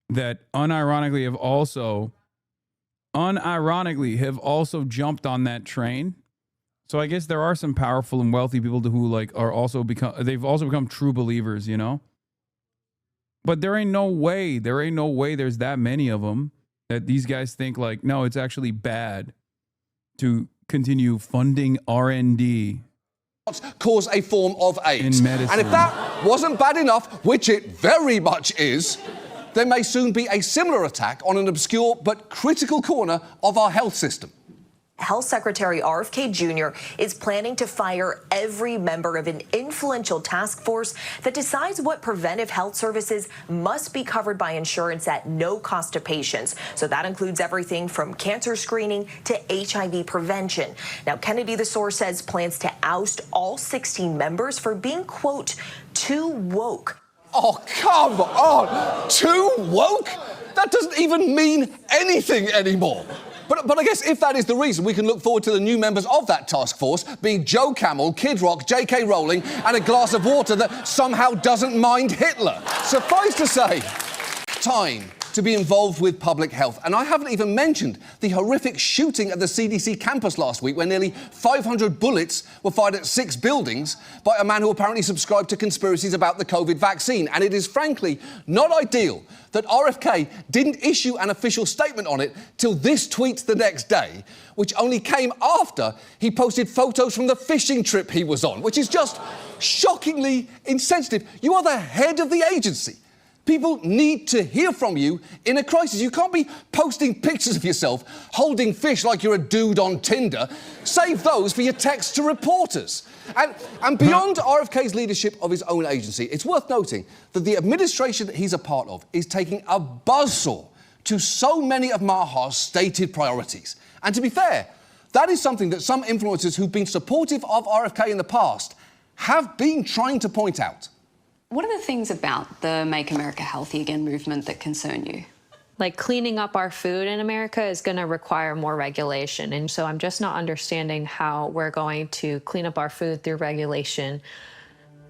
that unironically have also unironically have also jumped on that train. So I guess there are some powerful and wealthy people who like are also they've also become true believers, you know? But there ain't no way there's that many of them that these guys think like, no, it's actually bad to continue funding R&D. Cause a form of AIDS. In medicine. And if that wasn't bad enough, which it very much is, there may soon be a similar attack on an obscure but critical corner of our health system. Health Secretary RFK Jr. is planning to fire every member of an influential task force that decides what preventive health services must be covered by insurance at no cost to patients. So that includes everything from cancer screening to HIV prevention. Now, Kennedy, the source, says plans to oust all 16 members for being, quote, too woke. Oh, come on! Too woke? That doesn't even mean anything anymore. But I guess if that is the reason, we can look forward to the new members of that task force being Joe Camel, Kid Rock, J.K. Rowling, and a glass of water that somehow doesn't mind Hitler. Suffice to say, time to be involved with public health. And I haven't even mentioned the horrific shooting at the CDC campus last week where nearly 500 bullets were fired at 6 buildings by a man who apparently subscribed to conspiracies about the COVID vaccine. And it is frankly not ideal that RFK didn't issue an official statement on it till this tweet the next day, which only came after he posted photos from the fishing trip he was on, which is just shockingly insensitive. You are the head of the agency. People need to hear from you in a crisis. You can't be posting pictures of yourself holding fish like you're a dude on Tinder. Save those for your texts to reporters. And beyond RFK's leadership of his own agency, it's worth noting that the administration that he's a part of is taking a buzzsaw to so many of Maha's stated priorities. And to be fair, that is something that some influencers who've been supportive of RFK in the past have been trying to point out. What are the things about the Make America Healthy Again movement that concern you? Like cleaning up our food in America is going to require more regulation. And so I'm just not understanding how we're going to clean up our food through regulation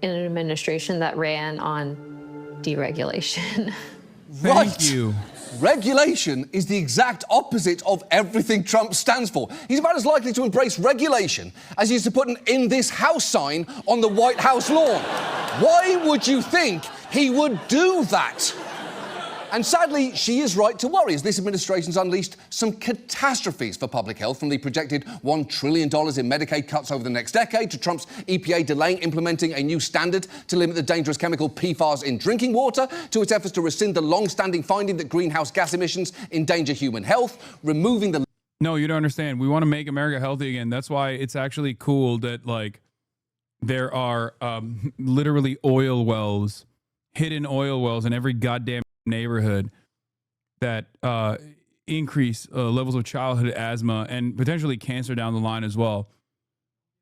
in an administration that ran on deregulation. Thank you. Regulation is the exact opposite of everything Trump stands for. He's about as likely to embrace regulation as he is to put an "In This House" sign on the White House lawn. Why would you think he would do that? And sadly, she is right to worry, as this administration's unleashed some catastrophes for public health, from the projected $1 trillion in Medicaid cuts over the next decade to Trump's EPA delaying implementing a new standard to limit the dangerous chemical PFAS in drinking water, to its efforts to rescind the long-standing finding that greenhouse gas emissions endanger human health, removing the... No, you don't understand. We want to make America healthy again. That's why it's actually cool that, like, there are literally oil wells, hidden oil wells in every goddamn neighborhood that increase levels of childhood asthma and potentially cancer down the line as well.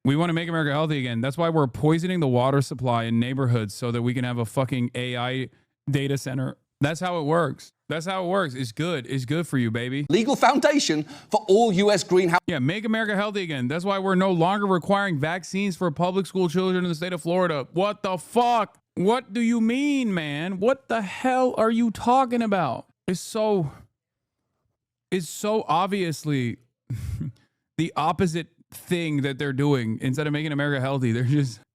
We want to make America healthy again. That's why we're poisoning the water supply in neighborhoods so that we can have a fucking AI data center. That's how it works. That's how it works. It's good. It's good for you, baby. Legal foundation for all U.S. greenhouse... Yeah, make America healthy again. That's why we're no longer requiring vaccines for public school children in the state of Florida. What the fuck? What do you mean, man? What the hell are you talking about? It's so obviously the opposite thing that they're doing. Instead of making America healthy, they're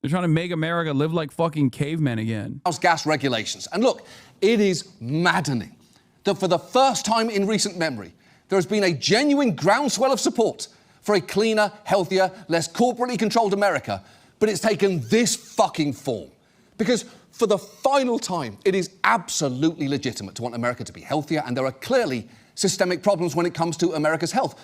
trying to make America live like fucking cavemen again. Gas regulations. And look, it is maddening that for the first time in recent memory, there has been a genuine groundswell of support for a cleaner, healthier, less corporately controlled America, but it's taken this fucking form. Because for the final time, it is absolutely legitimate to want America to be healthier, and there are clearly systemic problems when it comes to America's health.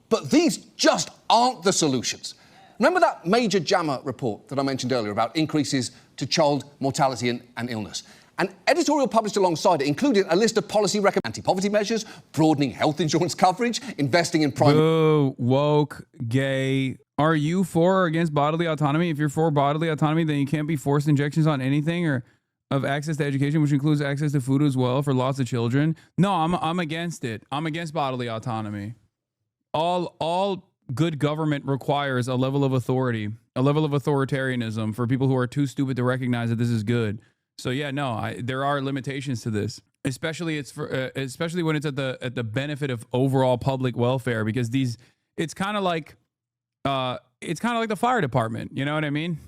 But these just aren't the solutions. Remember that major JAMA report that I mentioned earlier about increases to child mortality and illness? An editorial published alongside it included a list of policy anti-poverty measures, broadening health insurance coverage, investing in private... Boo, woke, gay. Are you for or against bodily autonomy? If you're for bodily autonomy, then you can't be forced injections on anything or of access to education, which includes access to food as well for lots of children. No, I'm against it. I'm against bodily autonomy. All good government requires a level of authority, a level of authoritarianism for people who are too stupid to recognize that this is good. So yeah, no, there are limitations to this. especially especially when it's at the benefit of overall public welfare, because it's kind of like the fire department. You know what I mean?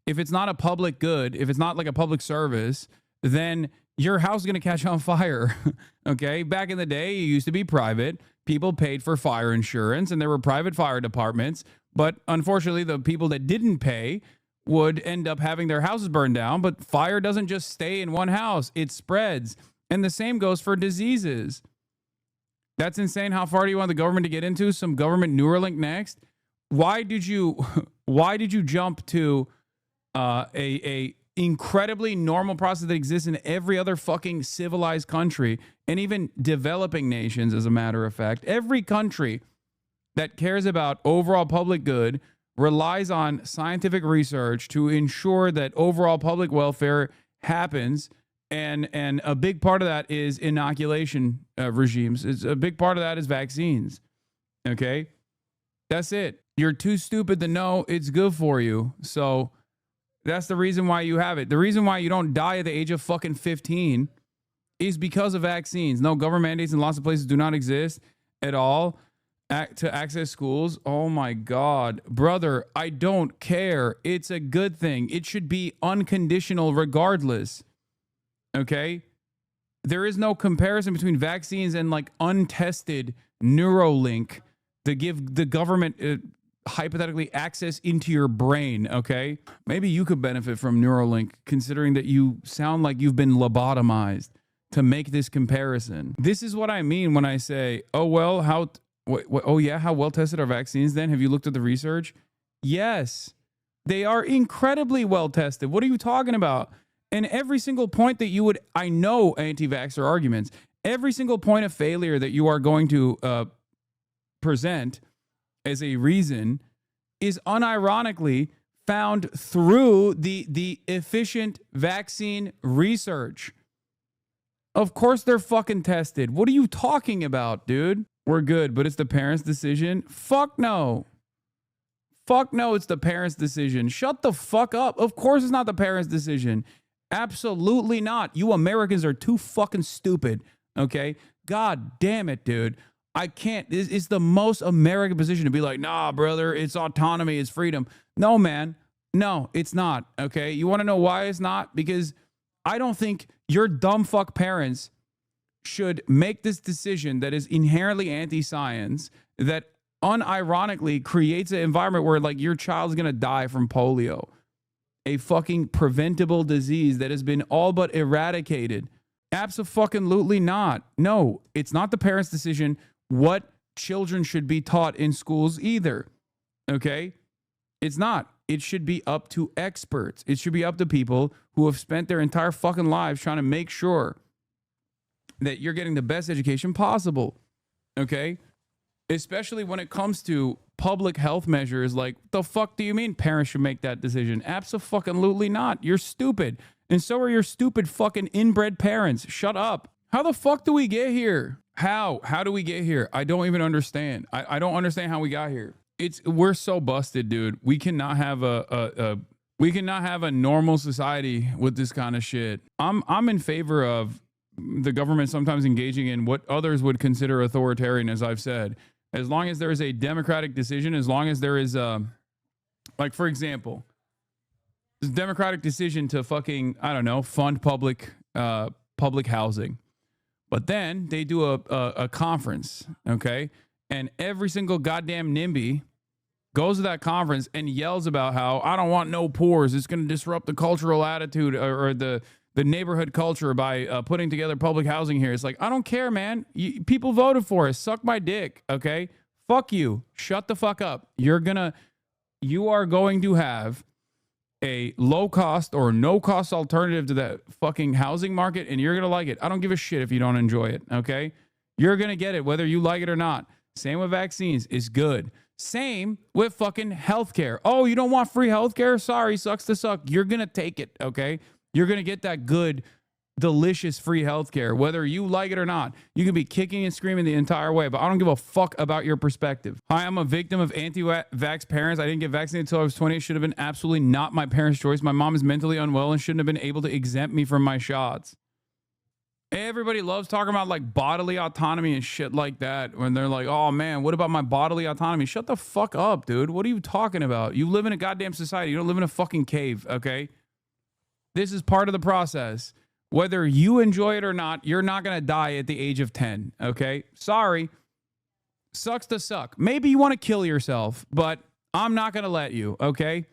If it's not a public good, if it's not like a public service, then your house is going to catch on fire. Okay. Back in the day, it used to be private. People paid for fire insurance and there were private fire departments. But unfortunately, the people that didn't pay would end up having their houses burned down. But fire doesn't just stay in one house, it spreads. And the same goes for diseases. That's insane. How far do you want the government to get into? Some government Neuralink next? Why did you jump to a incredibly normal process that exists in every other fucking civilized country, and even developing nations, as a matter of fact? Every country that cares about overall public good relies on scientific research to ensure that overall public welfare happens. And a big part of that is inoculation regimes. A big part of that is vaccines. Okay? That's it. You're too stupid to know it's good for you. So that's the reason why you have it. The reason why you don't die at the age of fucking 15 is because of vaccines. No, government mandates in lots of places do not exist at all to access schools. Oh my God. Brother, I don't care. It's a good thing. It should be unconditional regardless. Okay? There is no comparison between vaccines and like untested Neuralink to give the government hypothetically access into your brain. Okay? Maybe you could benefit from Neuralink, considering that you sound like you've been lobotomized to make this comparison. This is what I mean when I say, oh, well, how well tested are vaccines then? Have you looked at the research? Yes, they are incredibly well tested. What are you talking about? And every single point that I know anti-vaxxer arguments, every single point of failure that you are going to present as a reason is unironically found through the efficient vaccine research. Of course they're fucking tested. What are you talking about, dude? We're good, but it's the parents' decision. Fuck no. Fuck no, it's the parents' decision. Shut the fuck up. Of course it's not the parents' decision. Absolutely not. You Americans are too fucking stupid. Okay? God damn it, dude. I can't. It's the most American position to be like, nah, brother, it's autonomy, it's freedom. No, man. No, it's not. Okay? You want to know why it's not? Because I don't think your dumb fuck parents should make this decision that is inherently anti-science, that unironically creates an environment where like your child's going to die from polio, a fucking preventable disease that has been all but eradicated. Abso-fucking-lutely not. No, it's not the parents' decision what children should be taught in schools either. Okay? It's not. It should be up to experts. It should be up to people who have spent their entire fucking lives trying to make sure that you're getting the best education possible. Okay? Especially when it comes to public health measures. Like, the fuck do you mean parents should make that decision? Abso-fucking-lutely not. You're stupid. And so are your stupid fucking inbred parents. Shut up. How the fuck do we get here? How do we get here? I don't even understand. I don't understand how we got here. We're so busted, dude. We cannot have a normal society with this kind of shit. I'm in favor of the government sometimes engaging in what others would consider authoritarian, as I've said. As long as there is a democratic decision, as long as there is like, for example, this democratic decision to fucking, I don't know, fund public housing. But then they do a conference, okay? And every single goddamn NIMBY goes to that conference and yells about how I don't want no poors. It's going to disrupt the cultural attitude or the neighborhood culture by putting together public housing here. It's like, I don't care, man. People voted for us. Suck my dick, okay? Fuck you. Shut the fuck up. You are going to have a low-cost or no-cost alternative to that fucking housing market, and you're going to like it. I don't give a shit if you don't enjoy it, okay? You're going to get it whether you like it or not. Same with vaccines. It's good. Same with fucking healthcare. Oh, you don't want free healthcare? Sorry, sucks to suck. You're going to take it, okay? You're going to get that good, delicious free healthcare, whether you like it or not. You can be kicking and screaming the entire way, but I don't give a fuck about your perspective. Hi, I'm a victim of anti-vax parents. I didn't get vaccinated until I was 20. It should have been absolutely not my parents' choice. My mom is mentally unwell and shouldn't have been able to exempt me from my shots. Everybody loves talking about like bodily autonomy and shit like that when they're like, oh man, what about my bodily autonomy? Shut the fuck up, dude. What are you talking about? You live in a goddamn society. You don't live in a fucking cave, okay? This is part of the process. Whether you enjoy it or not, you're not going to die at the age of 10, okay? Sorry. Sucks to suck. Maybe you want to kill yourself, but I'm not going to let you, okay?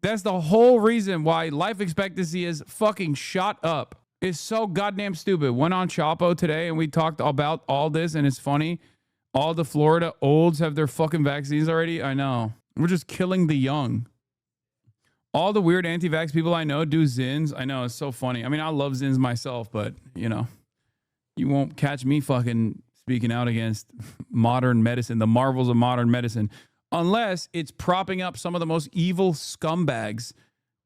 That's the whole reason why life expectancy is fucking shot up. It's so goddamn stupid. Went on Chapo today and we talked about all this, and it's funny. All the Florida olds have their fucking vaccines already. I know. We're just killing the young. All the weird anti-vax people I know do Zins. I know, it's so funny. I mean, I love Zins myself, but, you know, you won't catch me fucking speaking out against modern medicine, the marvels of modern medicine, unless it's propping up some of the most evil scumbags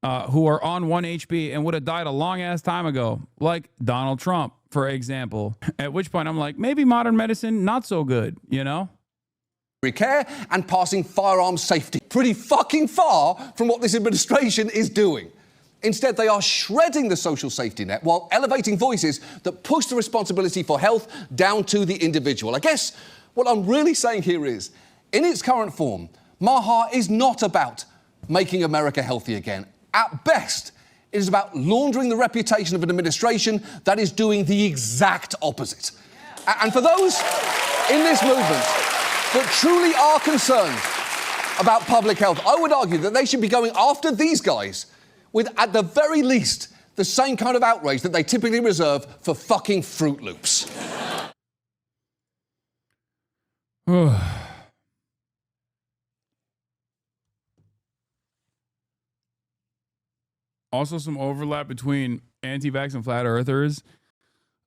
who are on 1HB and would have died a long-ass time ago, like Donald Trump, for example. At which point I'm like, maybe modern medicine, not so good, you know? Care and passing firearms safety pretty fucking far from what this administration is doing. Instead, they are shredding the social safety net while elevating voices that push the responsibility for health down to the individual. I guess what I'm really saying here is, in its current form, MAHA is not about making America healthy again. At best, it is about laundering the reputation of an administration that is doing the exact opposite. And for those in this movement that truly are concerned about public health, I would argue that they should be going after these guys with, at the very least, the same kind of outrage that they typically reserve for fucking Fruit Loops. Also, some overlap between anti-vax and flat earthers.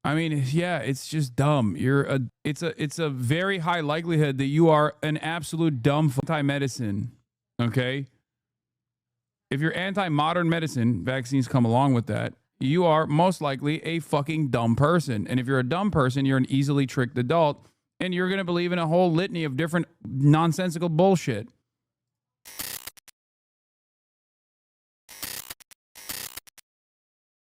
I mean, yeah, it's just dumb. It's a very high likelihood that you are an absolute dumb anti-medicine. Okay? If you're anti-modern medicine, vaccines come along with that. You are most likely a fucking dumb person. And if you're a dumb person, you're an easily tricked adult, and you're going to believe in a whole litany of different nonsensical bullshit.